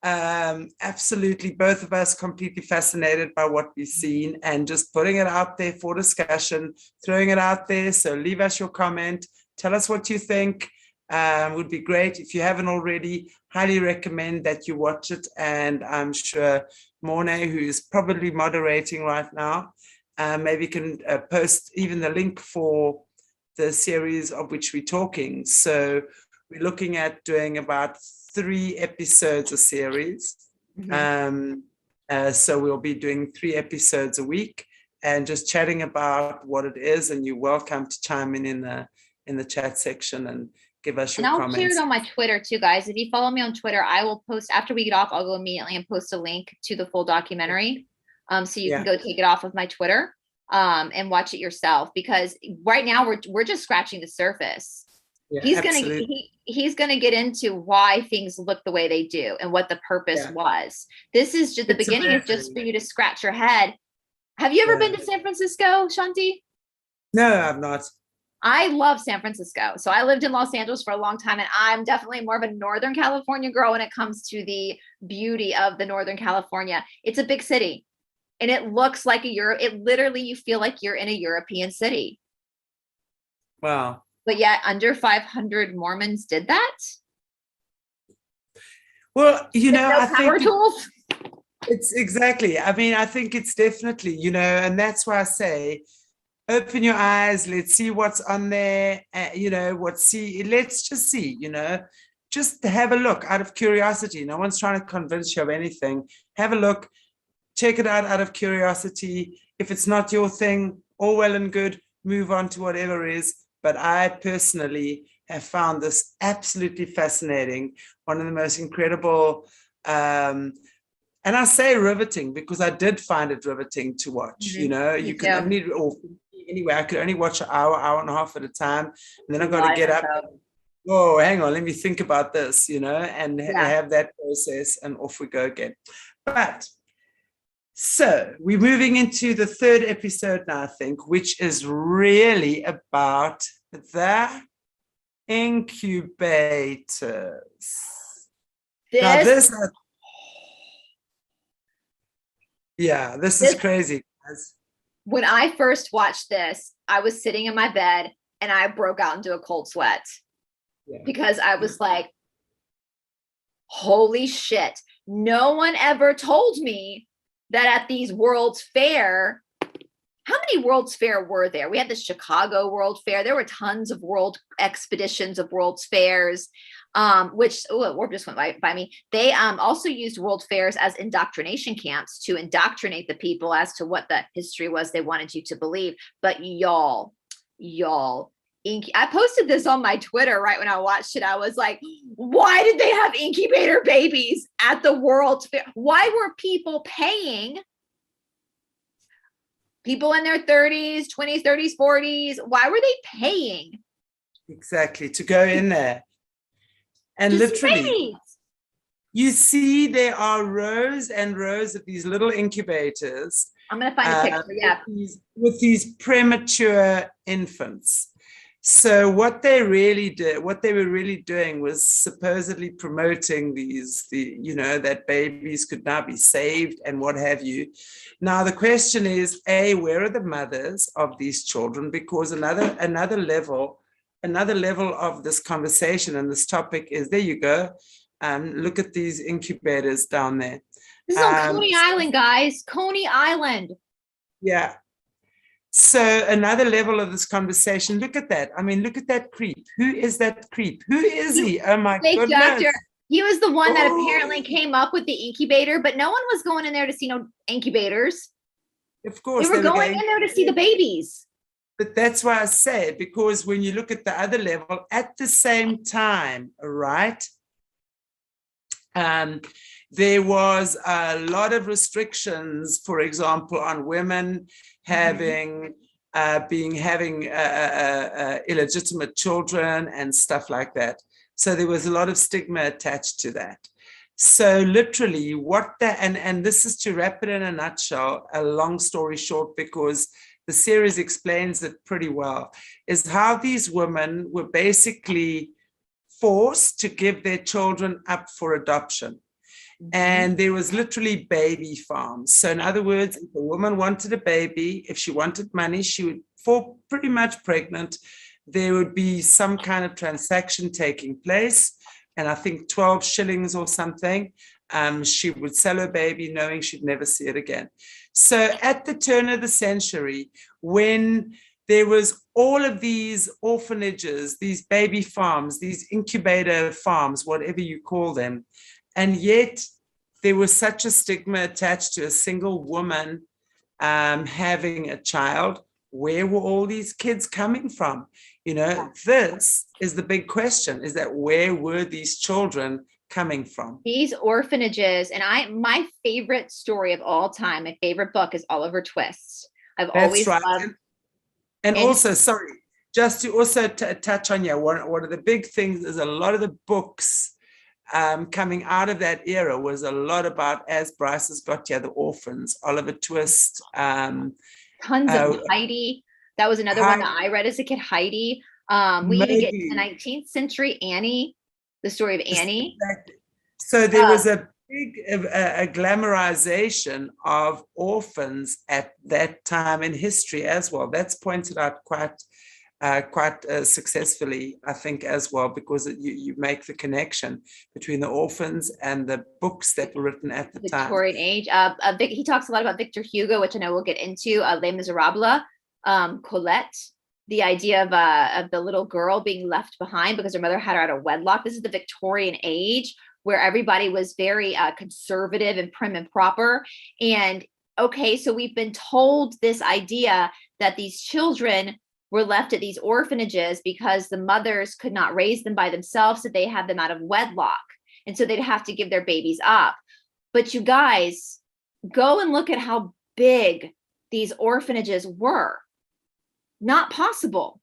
Absolutely, both of us completely fascinated by what we've seen, and just putting it out there for discussion, throwing it out there. So leave us your comment. Tell us what you think. Would be great. If you haven't already, highly recommend that you watch it. And I'm sure Mornay, who is probably moderating right now, maybe can post even the link for the series of which we're talking. So we're looking at doing about 3 episodes a series. So we'll be doing 3 episodes a week. and just chatting about what it is. And you're welcome to chime in the chat section and give us your comments. And I'll share it on my Twitter too, guys. If you follow me on Twitter, I will post after we get off. I'll go immediately and post a link to the full documentary, so you can go take it off of my Twitter, and watch it yourself. Because right now we're just scratching the surface. Yeah, he's gonna get into why things look the way they do and what the purpose was. This is just the beginning. Is just for you to scratch your head. Have you ever been to San Francisco, Shanti? No, I've not. I love San Francisco. So I lived in Los Angeles for a long time, and I'm definitely more of a Northern California girl when it comes to the beauty of the Northern California. It's a big city, and it looks like it literally, you feel like you're in a European city. Wow. But yet under 500 Mormons did that. Well, I power tools. It's exactly. I mean, I think it's definitely, and that's why I say, open your eyes. Let's see what's on there. Let's just see, just have a look out of curiosity. No one's trying to convince you of anything. Have a look, check it out of curiosity. If it's not your thing, all well and good, move on to whatever is. But I personally have found this absolutely fascinating, one of the most incredible, and I say riveting because I did find it riveting to watch. You can only, anyway, I could only watch an hour and a half at a time, and then I've got to get up. Oh, hang on, let me think about this, and have that process, and off we go again. But so we're moving into the third episode now, I think, which is really about the incubators. This is crazy, guys. When I first watched this, I was sitting in my bed and I broke out into a cold sweat because I was like, holy shit. No one ever told me that at these World's Fair, how many World's Fair were there? We had the Chicago World Fair. There were tons of world expeditions of World's Fairs, which just went by me. They also used World Fairs as indoctrination camps to indoctrinate the people as to what the history was they wanted you to believe. But y'all, I posted this on my Twitter right when I watched it. I was like, why did they have incubator babies at the World's Fair? Why were people paying people in their 30s, 20s, 30s, 40s? Why were they paying? Exactly, to go in there. And just literally, you see there are rows and rows of these little incubators. I'm going to find a picture, with these premature infants. So what they were really doing was supposedly promoting that babies could now be saved and what have you. Now the question is, where are the mothers of these children? Because another level of this conversation and this topic is, there you go. Look at these incubators down there. This is on Coney Island, guys. Coney Island. Yeah. So another level of this conversation, look at that. I mean, look at that creep. Who is that creep? Who is he? Oh my goodness. Doctor. He was the one that apparently came up with the incubator, but no one was going in there to see no incubators. Of course. They were going in there to see the babies. But that's why I say, because when you look at the other level, at the same time, right, there was a lot of restrictions, for example, on women having illegitimate children and stuff like that. So there was a lot of stigma attached to that. So literally and this is to wrap it in a nutshell, a long story short, because the series explains it pretty well, is how these women were basically forced to give their children up for adoption. And there was literally baby farms. So in other words, if a woman wanted a baby, if she wanted money, she would fall pretty much pregnant. There would be some kind of transaction taking place. And I think 12 shillings or something, she would sell her baby knowing she'd never see it again. So at the turn of the century, when there was all of these orphanages, these baby farms, these incubator farms, whatever you call them, and yet there was such a stigma attached to a single woman having a child, where were all these kids coming from? This is the big question, is that where were these children coming from? These orphanages, and my favorite story of all time, my favorite book is Oliver Twist. I've always loved. And also, sorry, just to also touch on one of the big things is a lot of the books coming out of that era was a lot about, as Bryce has got here, the orphans, Oliver Twist. Tons of Heidi. That was another one that I read as a kid, Heidi. We even get the 19th century Annie, the story of Annie. Exactly. So there was a big a glamorization of orphans at that time in history as well. That's pointed out quite successfully, I think, as well, because you make the connection between the orphans and the books that were written at the Victorian age. He talks a lot about Victor Hugo, which I know we'll get into. Les Miserables, Colette, the idea of the little girl being left behind because her mother had her out of wedlock. This is the Victorian age, where everybody was very conservative and prim and proper. And okay, so we've been told this idea that these children were left at these orphanages because the mothers could not raise them by themselves, so they had them out of wedlock. And so they'd have to give their babies up. But you guys, go and look at how big these orphanages were. Not possible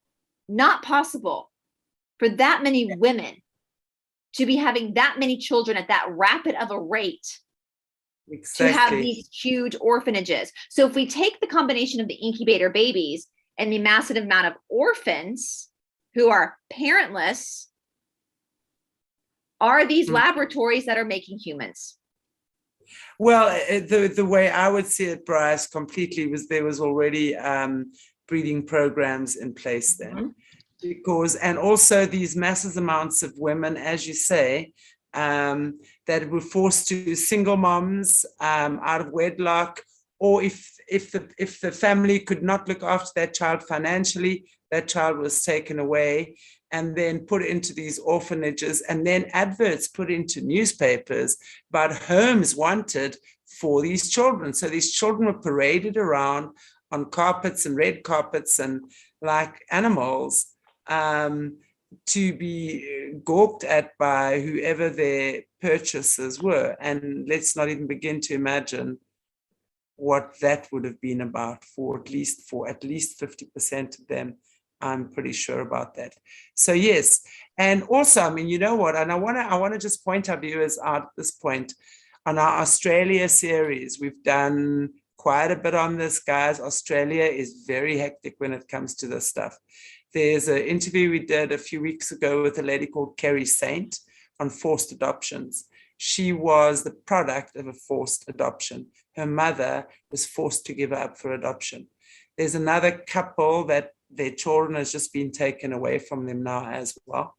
for that many women to be having that many children at that rapid of a rate. Exactly. To have these huge orphanages. So if we take the combination of the incubator babies and the massive amount of orphans who are parentless, are these laboratories that are making humans? Well, the way I would see it, Bryce, completely was there was already breeding programs in place then. Because, and also these massive amounts of women, as you say, that were forced to single moms out of wedlock, or if the family could not look after that child financially, that child was taken away and then put into these orphanages, and then adverts put into newspapers about homes wanted for these children. So these children were paraded around on carpets and red carpets and like animals, to be gawped at by whoever their purchasers were. And let's not even begin to imagine what that would have been about for at least 50% of them. I'm pretty sure about that. So yes, and also, I mean, you know what? And I want to just point our viewers out at this point on our Australia series. We've done quite a bit on this, guys. Australia is very hectic when it comes to this stuff. There's an interview we did a few weeks ago with a lady called Kerry Saint on forced adoptions. She was the product of a forced adoption. Her mother was forced to give her up for adoption. There's another couple that their children has just been taken away from them now as well.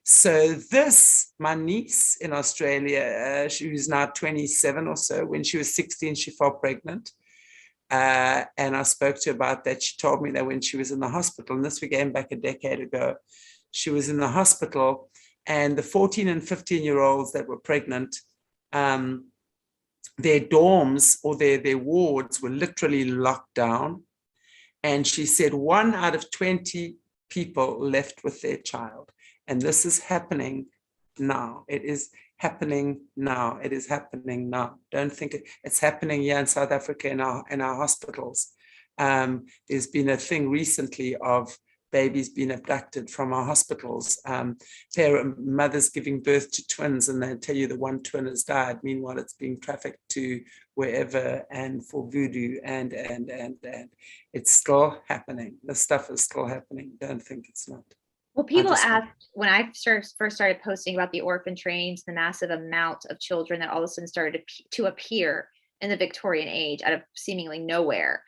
So this, my niece in Australia, she was now 27 or so. When she was 16, she fell pregnant. And I spoke to her about that. She told me that when she was in the hospital, and this we came back a decade ago, she was in the hospital, and the 14 and 15-year-olds that were pregnant, their dorms or their wards were literally locked down. And she said 1 out of 20 people left with their child. And this is happening now. It is happening now. It is happening now. Don't think it's happening here in South Africa in our hospitals. There's been a thing recently of babies being abducted from our hospitals. Mothers giving birth to twins, and they tell you the one twin has died. Meanwhile, it's being trafficked to wherever and for voodoo, and it's still happening. This stuff is still happening. Don't think it's not. Well, people asked when I first started posting about the orphan trains, the massive amount of children that all of a sudden started to appear in the Victorian age out of seemingly nowhere.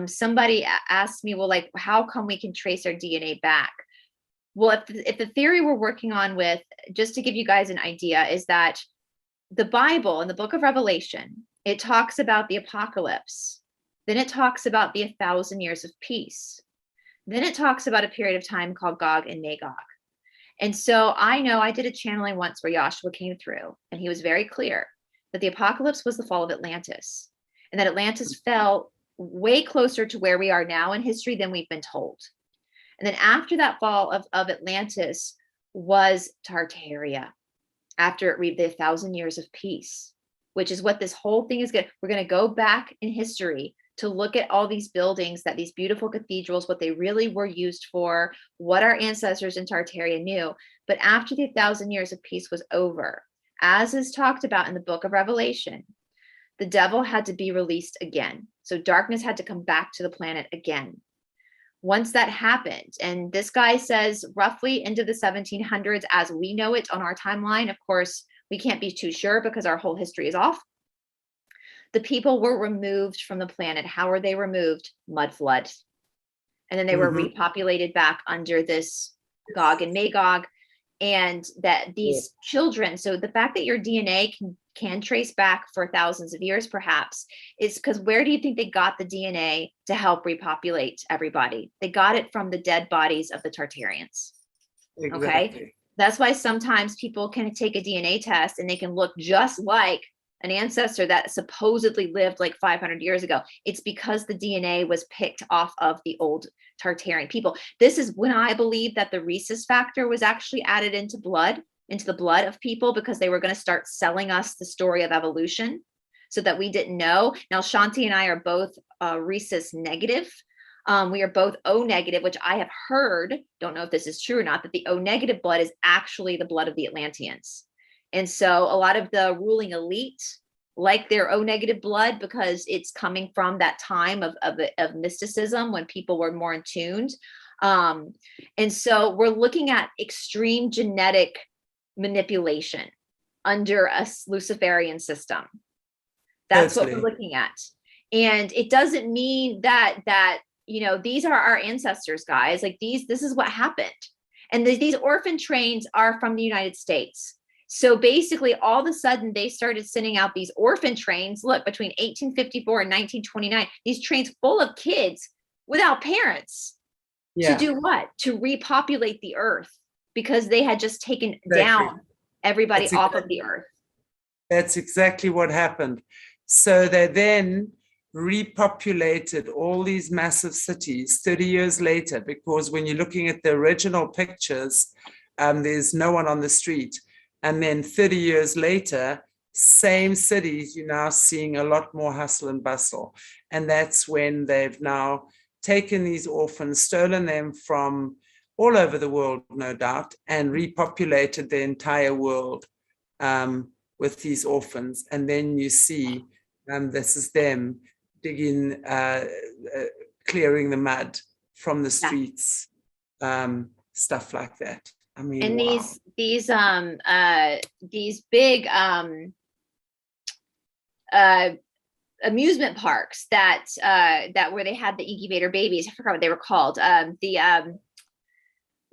Somebody asked me, well, like, how come we can trace our DNA back? Well, if the theory we're working on with, just to give you guys an idea, is that the Bible in the book of Revelation, it talks about the apocalypse. Then it talks about the 1,000 years of peace. Then it talks about a period of time called Gog and Magog. And so I know I did a channeling once where Joshua came through, and he was very clear that the apocalypse was the fall of Atlantis. and that Atlantis fell way closer to where we are now in history than we've been told. And then after that fall of Atlantis was Tartaria, after it read the 1,000 years of peace, which is what this whole thing is good. We're going to go back in history to look at all these buildings, that these beautiful cathedrals, what they really were used for, what our ancestors in Tartaria knew. But after the 1,000 years of peace was over, as is talked about in the book of Revelation, the devil had to be released again. So darkness had to come back to the planet again. Once that happened, and this guy says roughly into the 1700s as we know it on our timeline, of course, we can't be too sure because our whole history is off. The people were removed from the planet. How were they removed? Mud flood. And then they were repopulated back under this Gog and Magog. And that these children, so the fact that your DNA can trace back for thousands of years, perhaps, is because where do you think they got the DNA to help repopulate everybody? They got it from the dead bodies of the Tartarians. Exactly. Okay. That's why sometimes people can take a DNA test and they can look just like an ancestor that supposedly lived like 500 years ago. It's because the DNA was picked off of the old Tartarian people. This is when I believe that the rhesus factor was actually added into the blood of people, because they were going to start selling us the story of evolution so that we didn't know. Now, Shanti and I are both rhesus negative. We are both O negative, which I have heard, don't know if this is true or not, that the O negative blood is actually the blood of the Atlanteans. And so a lot of the ruling elite like their O negative blood because it's coming from that time of mysticism when people were more in tuned. And so we're looking at extreme genetic manipulation under a Luciferian system. That's what we're looking at. And it doesn't mean that you know, these are our ancestors, guys. Like this is what happened. And these orphan trains are from the United States. So basically, all of a sudden, they started sending out these orphan trains. Look, between 1854 and 1929, these trains full of kids without parents. To do what? To repopulate the earth, because they had just taken down everybody off of the earth. That's exactly what happened. So they then repopulated all these massive cities 30 years later, because when you're looking at the original pictures, there's no one on the street. And then 30 years later, same cities, you're now seeing a lot more hustle and bustle. And that's when they've now taken these orphans, stolen them from all over the world, no doubt, and repopulated the entire world with these orphans. And then you see this is them digging, clearing the mud from the streets, stuff like that. I mean, and these big amusement parks that where they had the incubator babies, I forgot what they were called.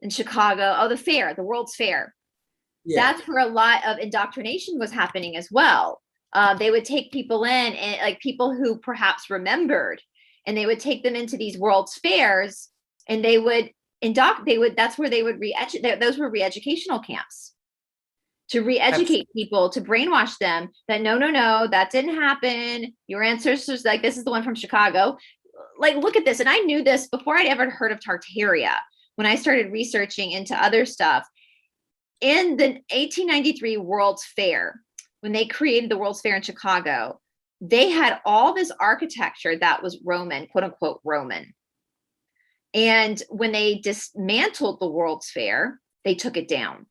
In Chicago, the fair, the World's Fair. Yeah. That's where a lot of indoctrination was happening as well. They would take people in, and like people who perhaps remembered, and they would take them into these World's Fairs, and they would that's where they would those were re-educational camps to re-educate people, to brainwash them that no, that didn't happen. Your ancestors, like, this is the one from Chicago. Like, look at this. And I knew this before I'd ever heard of Tartaria. When I started researching into other stuff, in the 1893 World's Fair, when they created the World's Fair in Chicago, they had all this architecture that was Roman, quote unquote Roman. And when they dismantled the World's Fair, they took it down.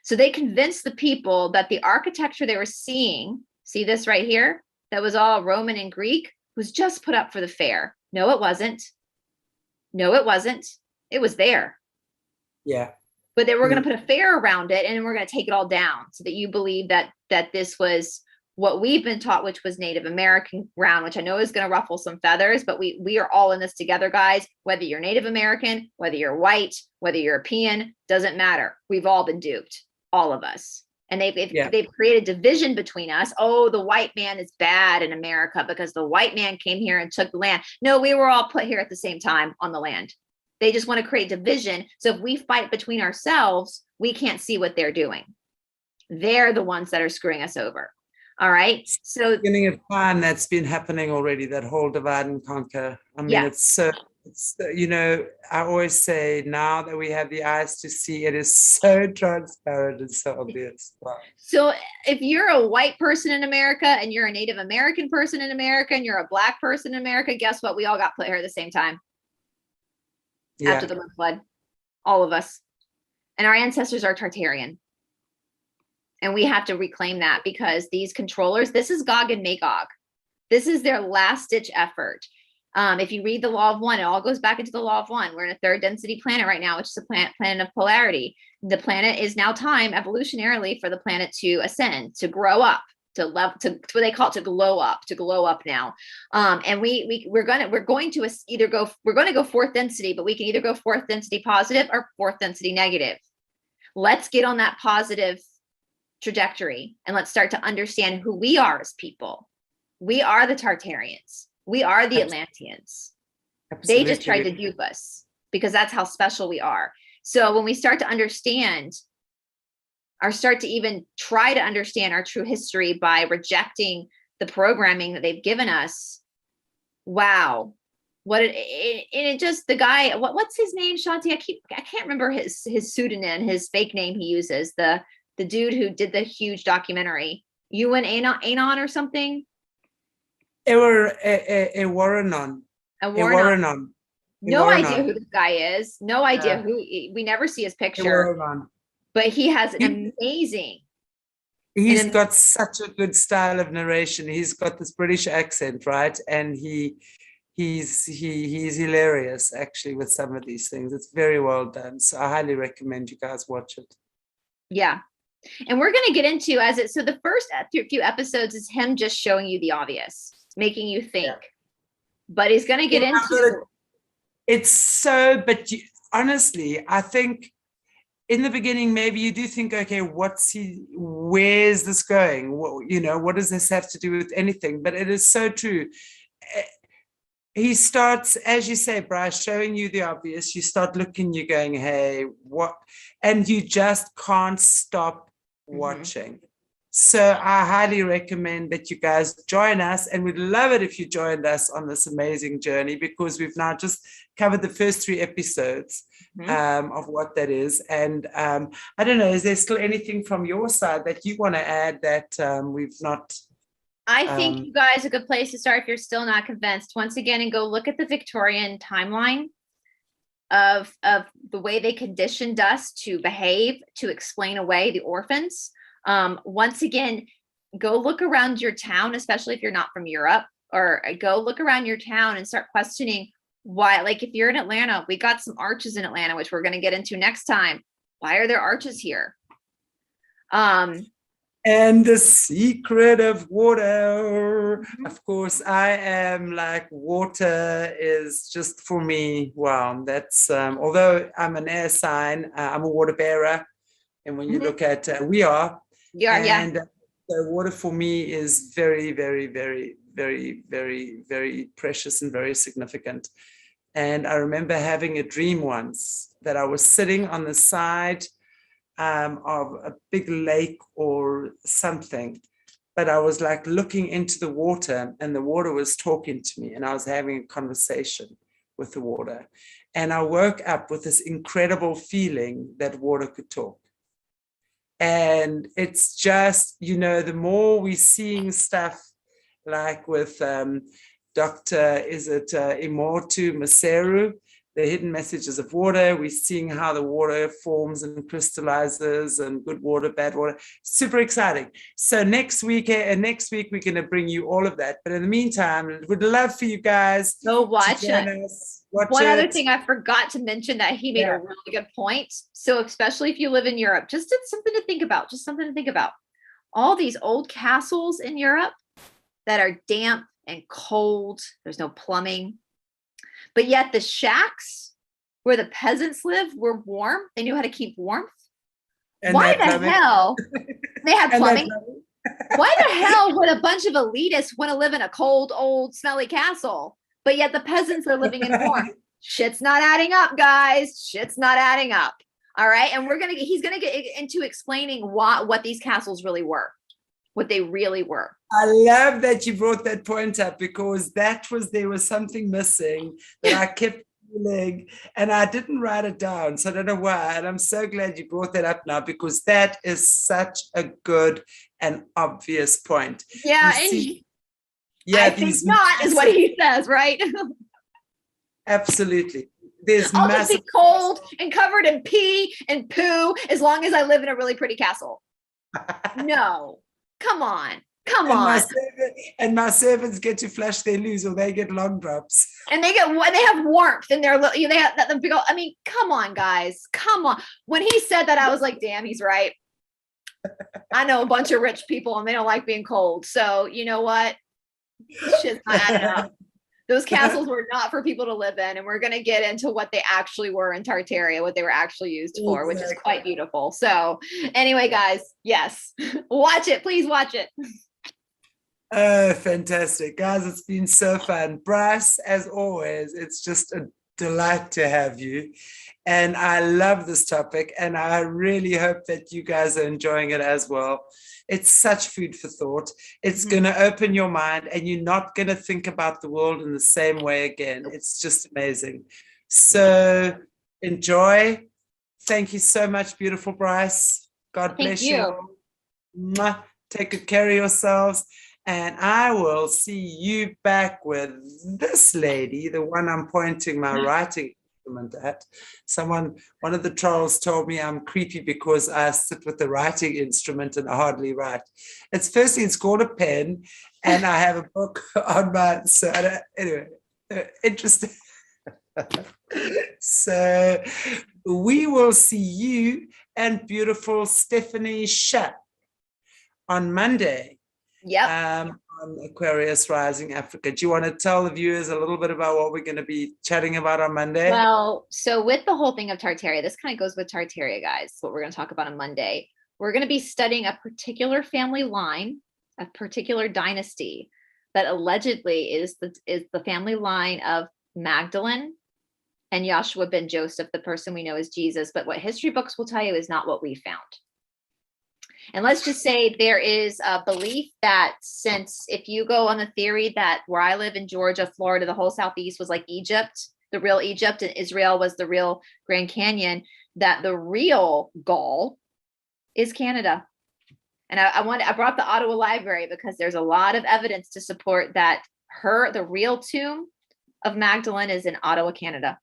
So they convinced the people that the architecture they were seeing, see this right here, that was all Roman and Greek, was just put up for the fair. No, it wasn't. No, it wasn't. It was there. Yeah. But they were going to put a fair around it, and we're going to take it all down so that you believe that this was what we've been taught, which was Native American ground, which I know is going to ruffle some feathers, but we are all in this together, guys. Whether you're Native American, whether you're white, whether you're European, doesn't matter. We've all been duped, all of us. And they've created division between us. Oh, the white man is bad in America because the white man came here and took the land. No, we were all put here at the same time on the land. They just want to create division. So if we fight between ourselves, we can't see what they're doing. They're the ones that are screwing us over. All right. So Beginning of time, that's been happening already, that whole divide and conquer. I mean, yeah. it's you know, I always say now that we have the eyes to see, it is so transparent and so obvious. Wow. So if you're a white person in America and you're a Native American person in America and you're a Black person in America, guess what? We all got put here at the same time after the mudslide, all of us. And our ancestors are Tartarian. And we have to reclaim that because these controllers, this is Gog and Magog. This is their last ditch effort. If you read the law of one, it all goes back into the law of one. We're in a third density planet right now, which is a planet of polarity. The planet is now time evolutionarily for the planet to ascend, to grow up, to level, to what they call it, to glow up now. And we're going to either go, we're going to go fourth density, but we can either go fourth density positive or fourth density negative. Let's get on that positive trajectory and let's start to understand who we are as people. We are the Tartarians. We are the Atlanteans. Absolutely. They just tried to dupe us because that's how special we are. So when we start to understand or start to even try to understand our true history by rejecting the programming that they've given us, wow. It just, the guy, what's his name, Chantelle? I can't remember his pseudonym, his fake name he uses, the dude who did the huge documentary, Ewan Anon or something. A Warrenon. No idea who this guy is. No idea who. We never see his picture. But he has an amazing. He's got such a good style of narration. He's got this British accent, right? And he's hilarious actually with some of these things. It's very well done. So I highly recommend you guys watch it. Yeah. And we're going to get into so the first few episodes is him just showing you the obvious, making you think, but he's going to get into it's so, but honestly, I think in the beginning, maybe you do think, okay, where's this going? What does this have to do with anything? But it is so true. He starts, as you say, Bryce, showing you the obvious. You start looking, you're going, hey, what? And you just can't stop watching. So I highly recommend that you guys join us, and we'd love it if you joined us on this amazing journey, because we've now just covered the first 3 episodes of what that is. And I don't know, is there still anything from your side that you want to add that we've not? I think you guys, a good place to start if you're still not convinced, once again, and go look at the Victorian timeline of the way they conditioned us to behave, to explain away the orphans. Once again, go look around your town, especially if you're not from Europe, or go look around your town and start questioning why. Like if you're in Atlanta, we got some arches in Atlanta, which we're going to get into next time. Why are there arches here? And the secret of water. Of course, I am like, water is just for me. Wow. That's, although I'm an air sign, I'm a water bearer. And when you look at, we are. And the water for me is very, very, very, very, very, very precious and very significant. And I remember having a dream once that I was sitting on the side of a big lake or something, but I was like looking into the water, and the water was talking to me, and I was having a conversation with the water. And I woke up with this incredible feeling that water could talk. And it's just, the more we're seeing stuff like with Dr. Immortu Maseru, the hidden messages of water, we're seeing how the water forms and crystallizes, and good water, bad water. Super exciting. So next week we're going to bring you all of that. But in the meantime, we'd love for you guys to watch it. One other thing I forgot to mention that he made a really good point. So especially if you live in Europe, just something to think about, all these old castles in Europe that are damp and cold. There's no plumbing, but yet the shacks where the peasants live were warm. They knew how to keep warmth. And why the hell they had plumbing? Why the hell would a bunch of elitists want to live in a cold, old, smelly castle? But yet the peasants are living in warmth. Shit's not adding up, guys. Shit's not adding up. All right. And he's going to get into explaining what these castles really were. what they really were. I love that you brought that point up, because there was something missing that I kept feeling, and I didn't write it down, so I don't know why. And I'm so glad you brought that up now, because that is such a good and obvious point. Yeah, I think not is what he says, right? Absolutely. There's I'll just be cold and covered in pee and poo as long as I live in a really pretty castle. No, come on. And my servants get to flush their loos, or they get long drops. And they have warmth in their, they have that big, I mean, come on, guys, come on. When he said that, I was like, damn, he's right. I know a bunch of rich people and they don't like being cold. So you know what? Shit's not adding up. Those castles were not for people to live in. And we're going to get into what they actually were in Tartaria, what they were actually used for, which is quite beautiful. So anyway, guys, yes, watch it. Please watch it. Oh, fantastic. Guys, it's been so fun. Bryce, as always, it's just a delight to have you. And I love this topic, and I really hope that you guys are enjoying it as well. It's such food for thought. It's going to open your mind, and you're not going to think about the world in the same way again. It's just amazing. So enjoy. Thank you so much, beautiful Bryce. God bless you. Mwah. Take good care of yourselves. And I will see you back with this lady, the one I'm pointing my writing instrument at. One of the trolls told me I'm creepy because I sit with the writing instrument and I hardly write. It's called a pen, and I have a book on my, so anyway, interesting. So we will see you and beautiful Stephanie Schapp on Monday. Yep. On Aquarius Rising Africa. Do you want to tell the viewers a little bit about what we're going to be chatting about on Monday? Well, so with the whole thing of Tartaria, this kind of goes with Tartaria, guys, what we're going to talk about on Monday. We're going to be studying a particular family line, a particular dynasty that allegedly is the family line of Magdalene and Joshua ben Joseph, the person we know as Jesus. But what history books will tell you is not what we found. And let's just say there is a belief that, since if you go on the theory that where I live in Georgia, Florida, the whole Southeast was like Egypt, the real Egypt, and Israel was the real Grand Canyon, that the real Gaul is Canada. And I brought the Ottawa Library because there's a lot of evidence to support that the real tomb of Magdalene is in Ottawa, Canada.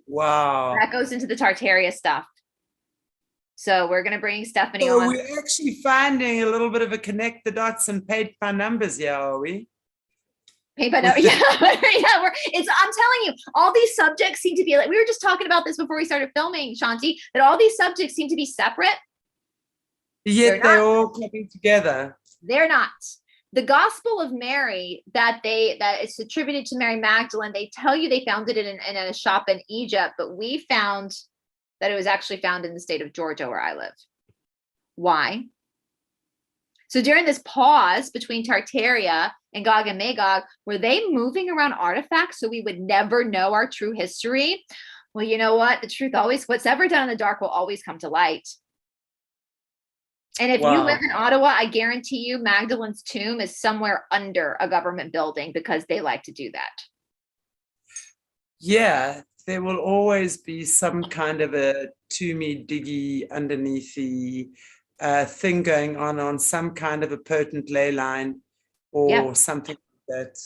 Wow. That goes into the Tartaria stuff. So we're going to bring Stephanie on. So we're actually finding a little bit of a connect the dots and paint by numbers here, are we? Paint by numbers, yeah. I'm telling you, all these subjects seem to be like, we were just talking about this before we started filming, Shanti, that all these subjects seem to be separate. Yet they're all coming together. They're not. The Gospel of Mary that it's attributed to Mary Magdalene, they tell you they found it in a shop in Egypt, but we found that it was actually found in the state of Georgia where I live. Why? So during this pause between Tartaria and Gog and Magog, were they moving around artifacts so we would never know our true history? Well, you know what? The truth what's ever done in the dark will always come to light. And if you live in Ottawa, I guarantee you Magdalene's tomb is somewhere under a government building because they like to do that. Yeah. There will always be some kind of a toomy diggy underneath the thing going on some kind of a potent ley line or something that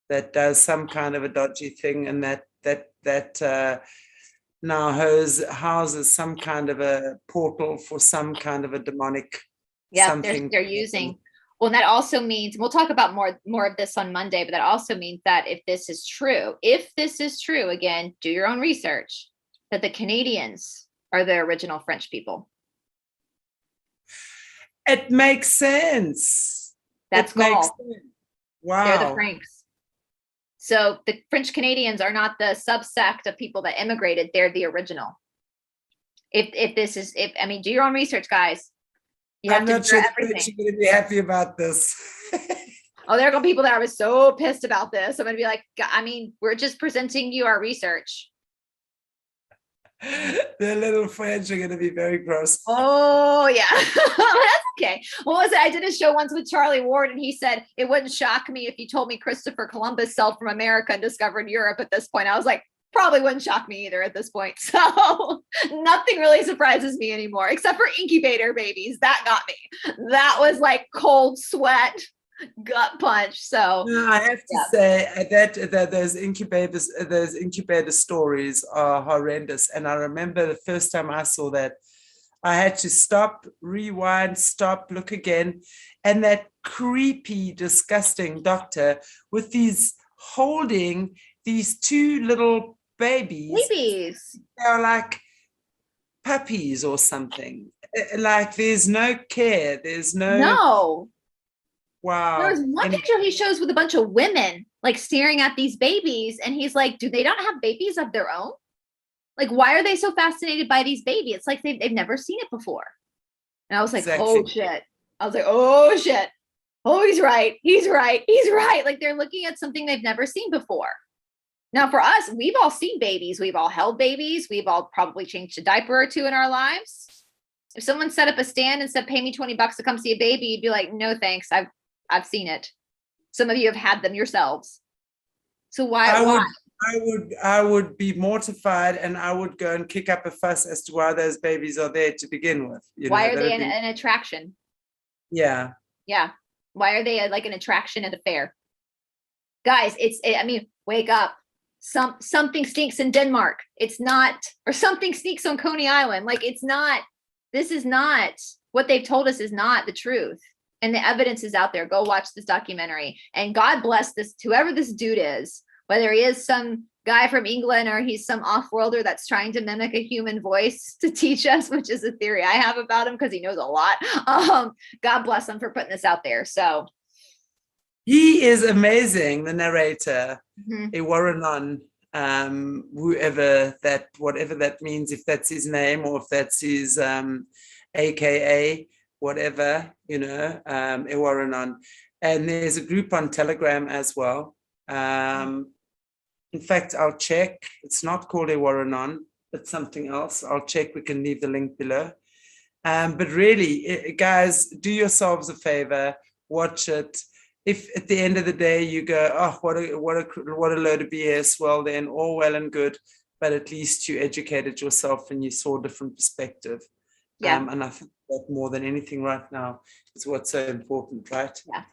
that does some kind of a dodgy thing, and that now houses some kind of a portal for some kind of a demonic something they're using. Well, and that also means, we'll talk about more of this on Monday, but that also means that if this is true, again, do your own research, that the Canadians are the original French people. It makes sense. That's Gaul. Wow. They're the Franks. So the French Canadians are not the subsect of people that immigrated. They're the original. Do your own research, guys. I'm not sure you're going to be happy about this. Oh, there are going to be people that are so pissed about this. I'm going to be like, we're just presenting you our research. The little French are going to be very gross. Oh yeah. That's okay. What was it? I did a show once with Charlie Ward, and he said it wouldn't shock me if you told me Christopher Columbus sailed from America and discovered Europe at this point. I was like, probably wouldn't shock me either at this point. So nothing really surprises me anymore, except for incubator babies. That got me. That was like cold sweat, gut punch. So No, I have to say that those incubator stories are horrendous. And I remember the first time I saw that, I had to stop, rewind, stop, look again. And that creepy, disgusting doctor with these holding these two little babies. They're like puppies or something. Like there's no care. There's no. Wow. There was one picture he shows with a bunch of women like staring at these babies, and he's like, do they not have babies of their own? Like, why are they so fascinated by these babies? It's like they've never seen it before. And I was like, oh shit. I was like, oh shit. Oh, he's right. He's right. He's right. Like they're looking at something they've never seen before. Now for us, we've all seen babies. We've all held babies. We've all probably changed a diaper or two in our lives. If someone set up a stand and said, pay me $20 to come see a baby, you'd be like, no, thanks. I've seen it. Some of you have had them yourselves. So why? I would be mortified, and I would go and kick up a fuss as to why those babies are there to begin with. Why are they an attraction? Yeah. Yeah. Why are they like an attraction at the fair? Guys, I mean, wake up. Something stinks in Denmark. It's not, or something sneaks on Coney Island. Like it's not, this is not, what they've told us is not the truth. And the evidence is out there. Go watch this documentary. And God bless this, whoever this dude is, whether he is some guy from England or he's some off-worlder that's trying to mimic a human voice to teach us, which is a theory I have about him because he knows a lot. God bless him for putting this out there. So he is amazing, the narrator, mm-hmm. Iwaranon, whatever that means, if that's his name or if that's his AKA, whatever, Iwaranon. And there's a group on Telegram as well. In fact, I'll check. It's not called Iwaranon, it's something else. I'll check. We can leave the link below. But really, guys, do yourselves a favor, watch it. If at the end of the day you go, oh, what a load of BS, well then, all well and good, but at least you educated yourself and you saw a different perspective. Yeah. And I think that more than anything right now is what's so important, right? Yeah.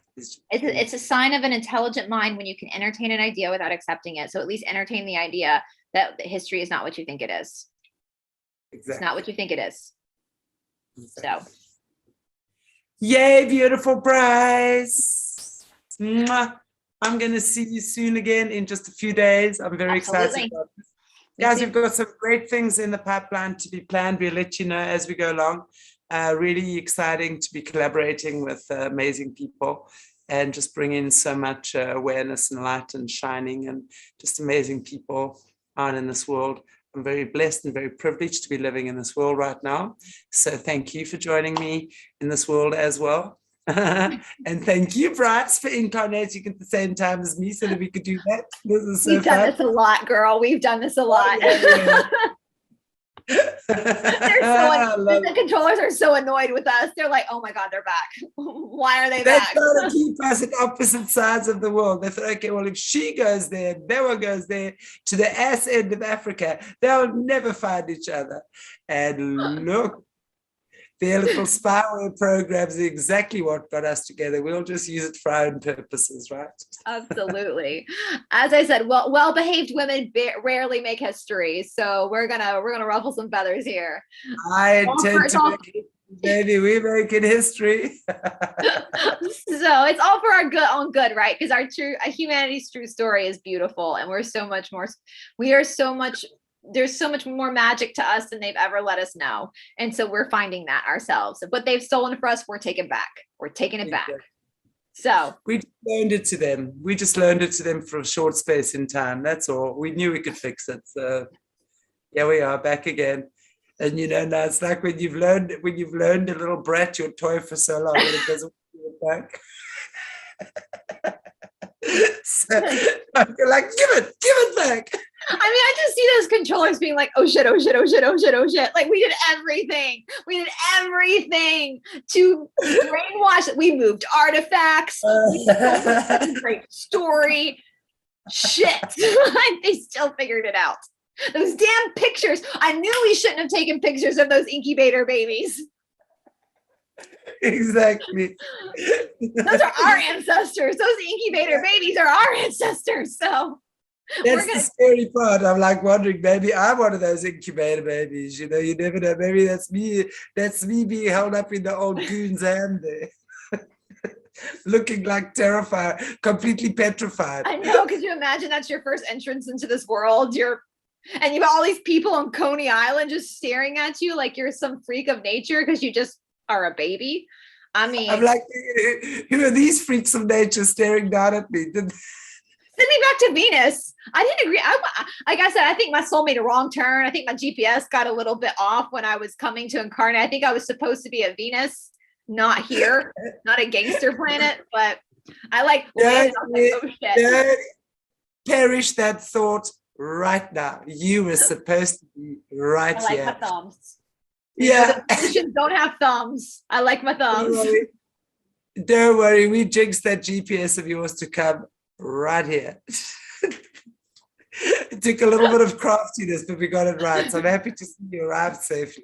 It's a sign of an intelligent mind when you can entertain an idea without accepting it. So at least entertain the idea that history is not what you think it is. Exactly. It's not what you think it is. Exactly. So. Yay, beautiful Bryce. Mwah. I'm going to see you soon again in just a few days. I'm very excited about this. Guys, we've got some great things in the pipeline to be planned. We'll let you know as we go along. Really exciting to be collaborating with amazing people and just bring in so much awareness and light and shining and just amazing people out in this world. I'm very blessed and very privileged to be living in this world right now. So thank you for joining me in this world as well. And thank you, Bryce, for incarnating at the same time as me so that we could do that. This is so We've done this a lot, girl. We've done this a lot. The controllers are so annoyed with us. They're like, oh my God, they're back. Why are they back? They're trying to keep us at opposite sides of the world. They thought, okay, well, if she goes there, Bewa goes there to the ass end of Africa, they'll never find each other. And look, their little spyware programs are exactly what got us together. We'll just use it for our own purposes, right? Absolutely. As I said, well-behaved women rarely make history, so we're gonna ruffle some feathers here. I intend to make history, baby. We making history. So it's all for our own good, right? Because humanity's true story is beautiful, and we're so much more. There's so much more magic to us than they've ever let us know. And so we're finding that ourselves. What they've stolen for us, we're taking back. We're taking it back. So we just loaned it to them. We just loaned it to them for a short space in time. That's all. We knew we could fix it. So yeah, we are back again. And now it's like when you've loaned a little brat your toy for so long and it doesn't give it back. So you're like, give it back. I mean, I just see those controllers being like, oh shit, oh shit, oh shit, oh shit, oh shit. Like we did everything. We did everything to brainwash. We moved artifacts. We told such a great story. Shit. They still figured it out. Those damn pictures. I knew we shouldn't have taken pictures of those incubator babies. Exactly. Those are our ancestors. Those incubator babies are our ancestors. So that's the scary part. I'm like wondering, maybe I'm one of those incubator babies. You know, you never know. Maybe that's me. That's me being held up in the old goon's hand there. Looking like terrified, completely petrified. I know. Could you imagine that's your first entrance into this world? And you have all these people on Coney Island just staring at you like you're some freak of nature because you just are a baby. I mean, I'm like, who are these freaks of nature staring down at me? Send me back to Venus. I didn't agree. Like I said, I think my soul made a wrong turn. I think my GPS got a little bit off when I was coming to incarnate. I think I was supposed to be at Venus, not here, not a gangster planet. But I like, oh shit. Perish that thought right now. You were supposed to be right I like here. my thumbs. Yeah. The don't have thumbs. I like my thumbs. Don't worry. We jinxed that GPS of yours to come right here. It took a little bit of craftiness, but we got it right. So I'm happy to see you arrive safely.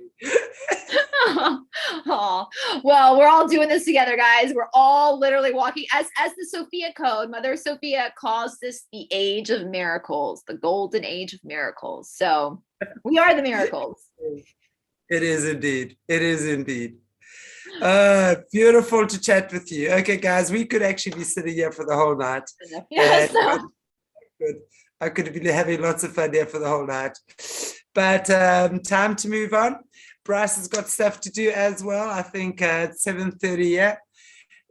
Oh, well, we're all doing this together, guys. We're all literally walking as the Sophia Code. Mother Sophia calls this the age of miracles, the golden age of miracles. So we are the miracles. It is indeed. It is indeed. Beautiful to chat with you. Okay, guys, we could actually be sitting here for the whole night. Yes. I could be having lots of fun there for the whole night. But time to move on. Bryce has got stuff to do as well. I think it's 7:30. Yeah.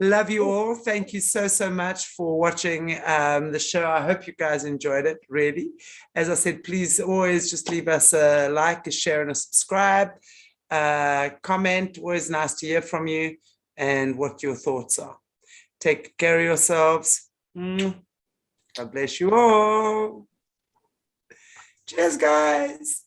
Love you all. Thank you so much for watching the show. I hope you guys enjoyed it, really. As I said, please always just leave us a like, a share, and a subscribe. Comment. Always nice to hear from you and what your thoughts are. Take care of yourselves. God bless you all. Cheers, guys.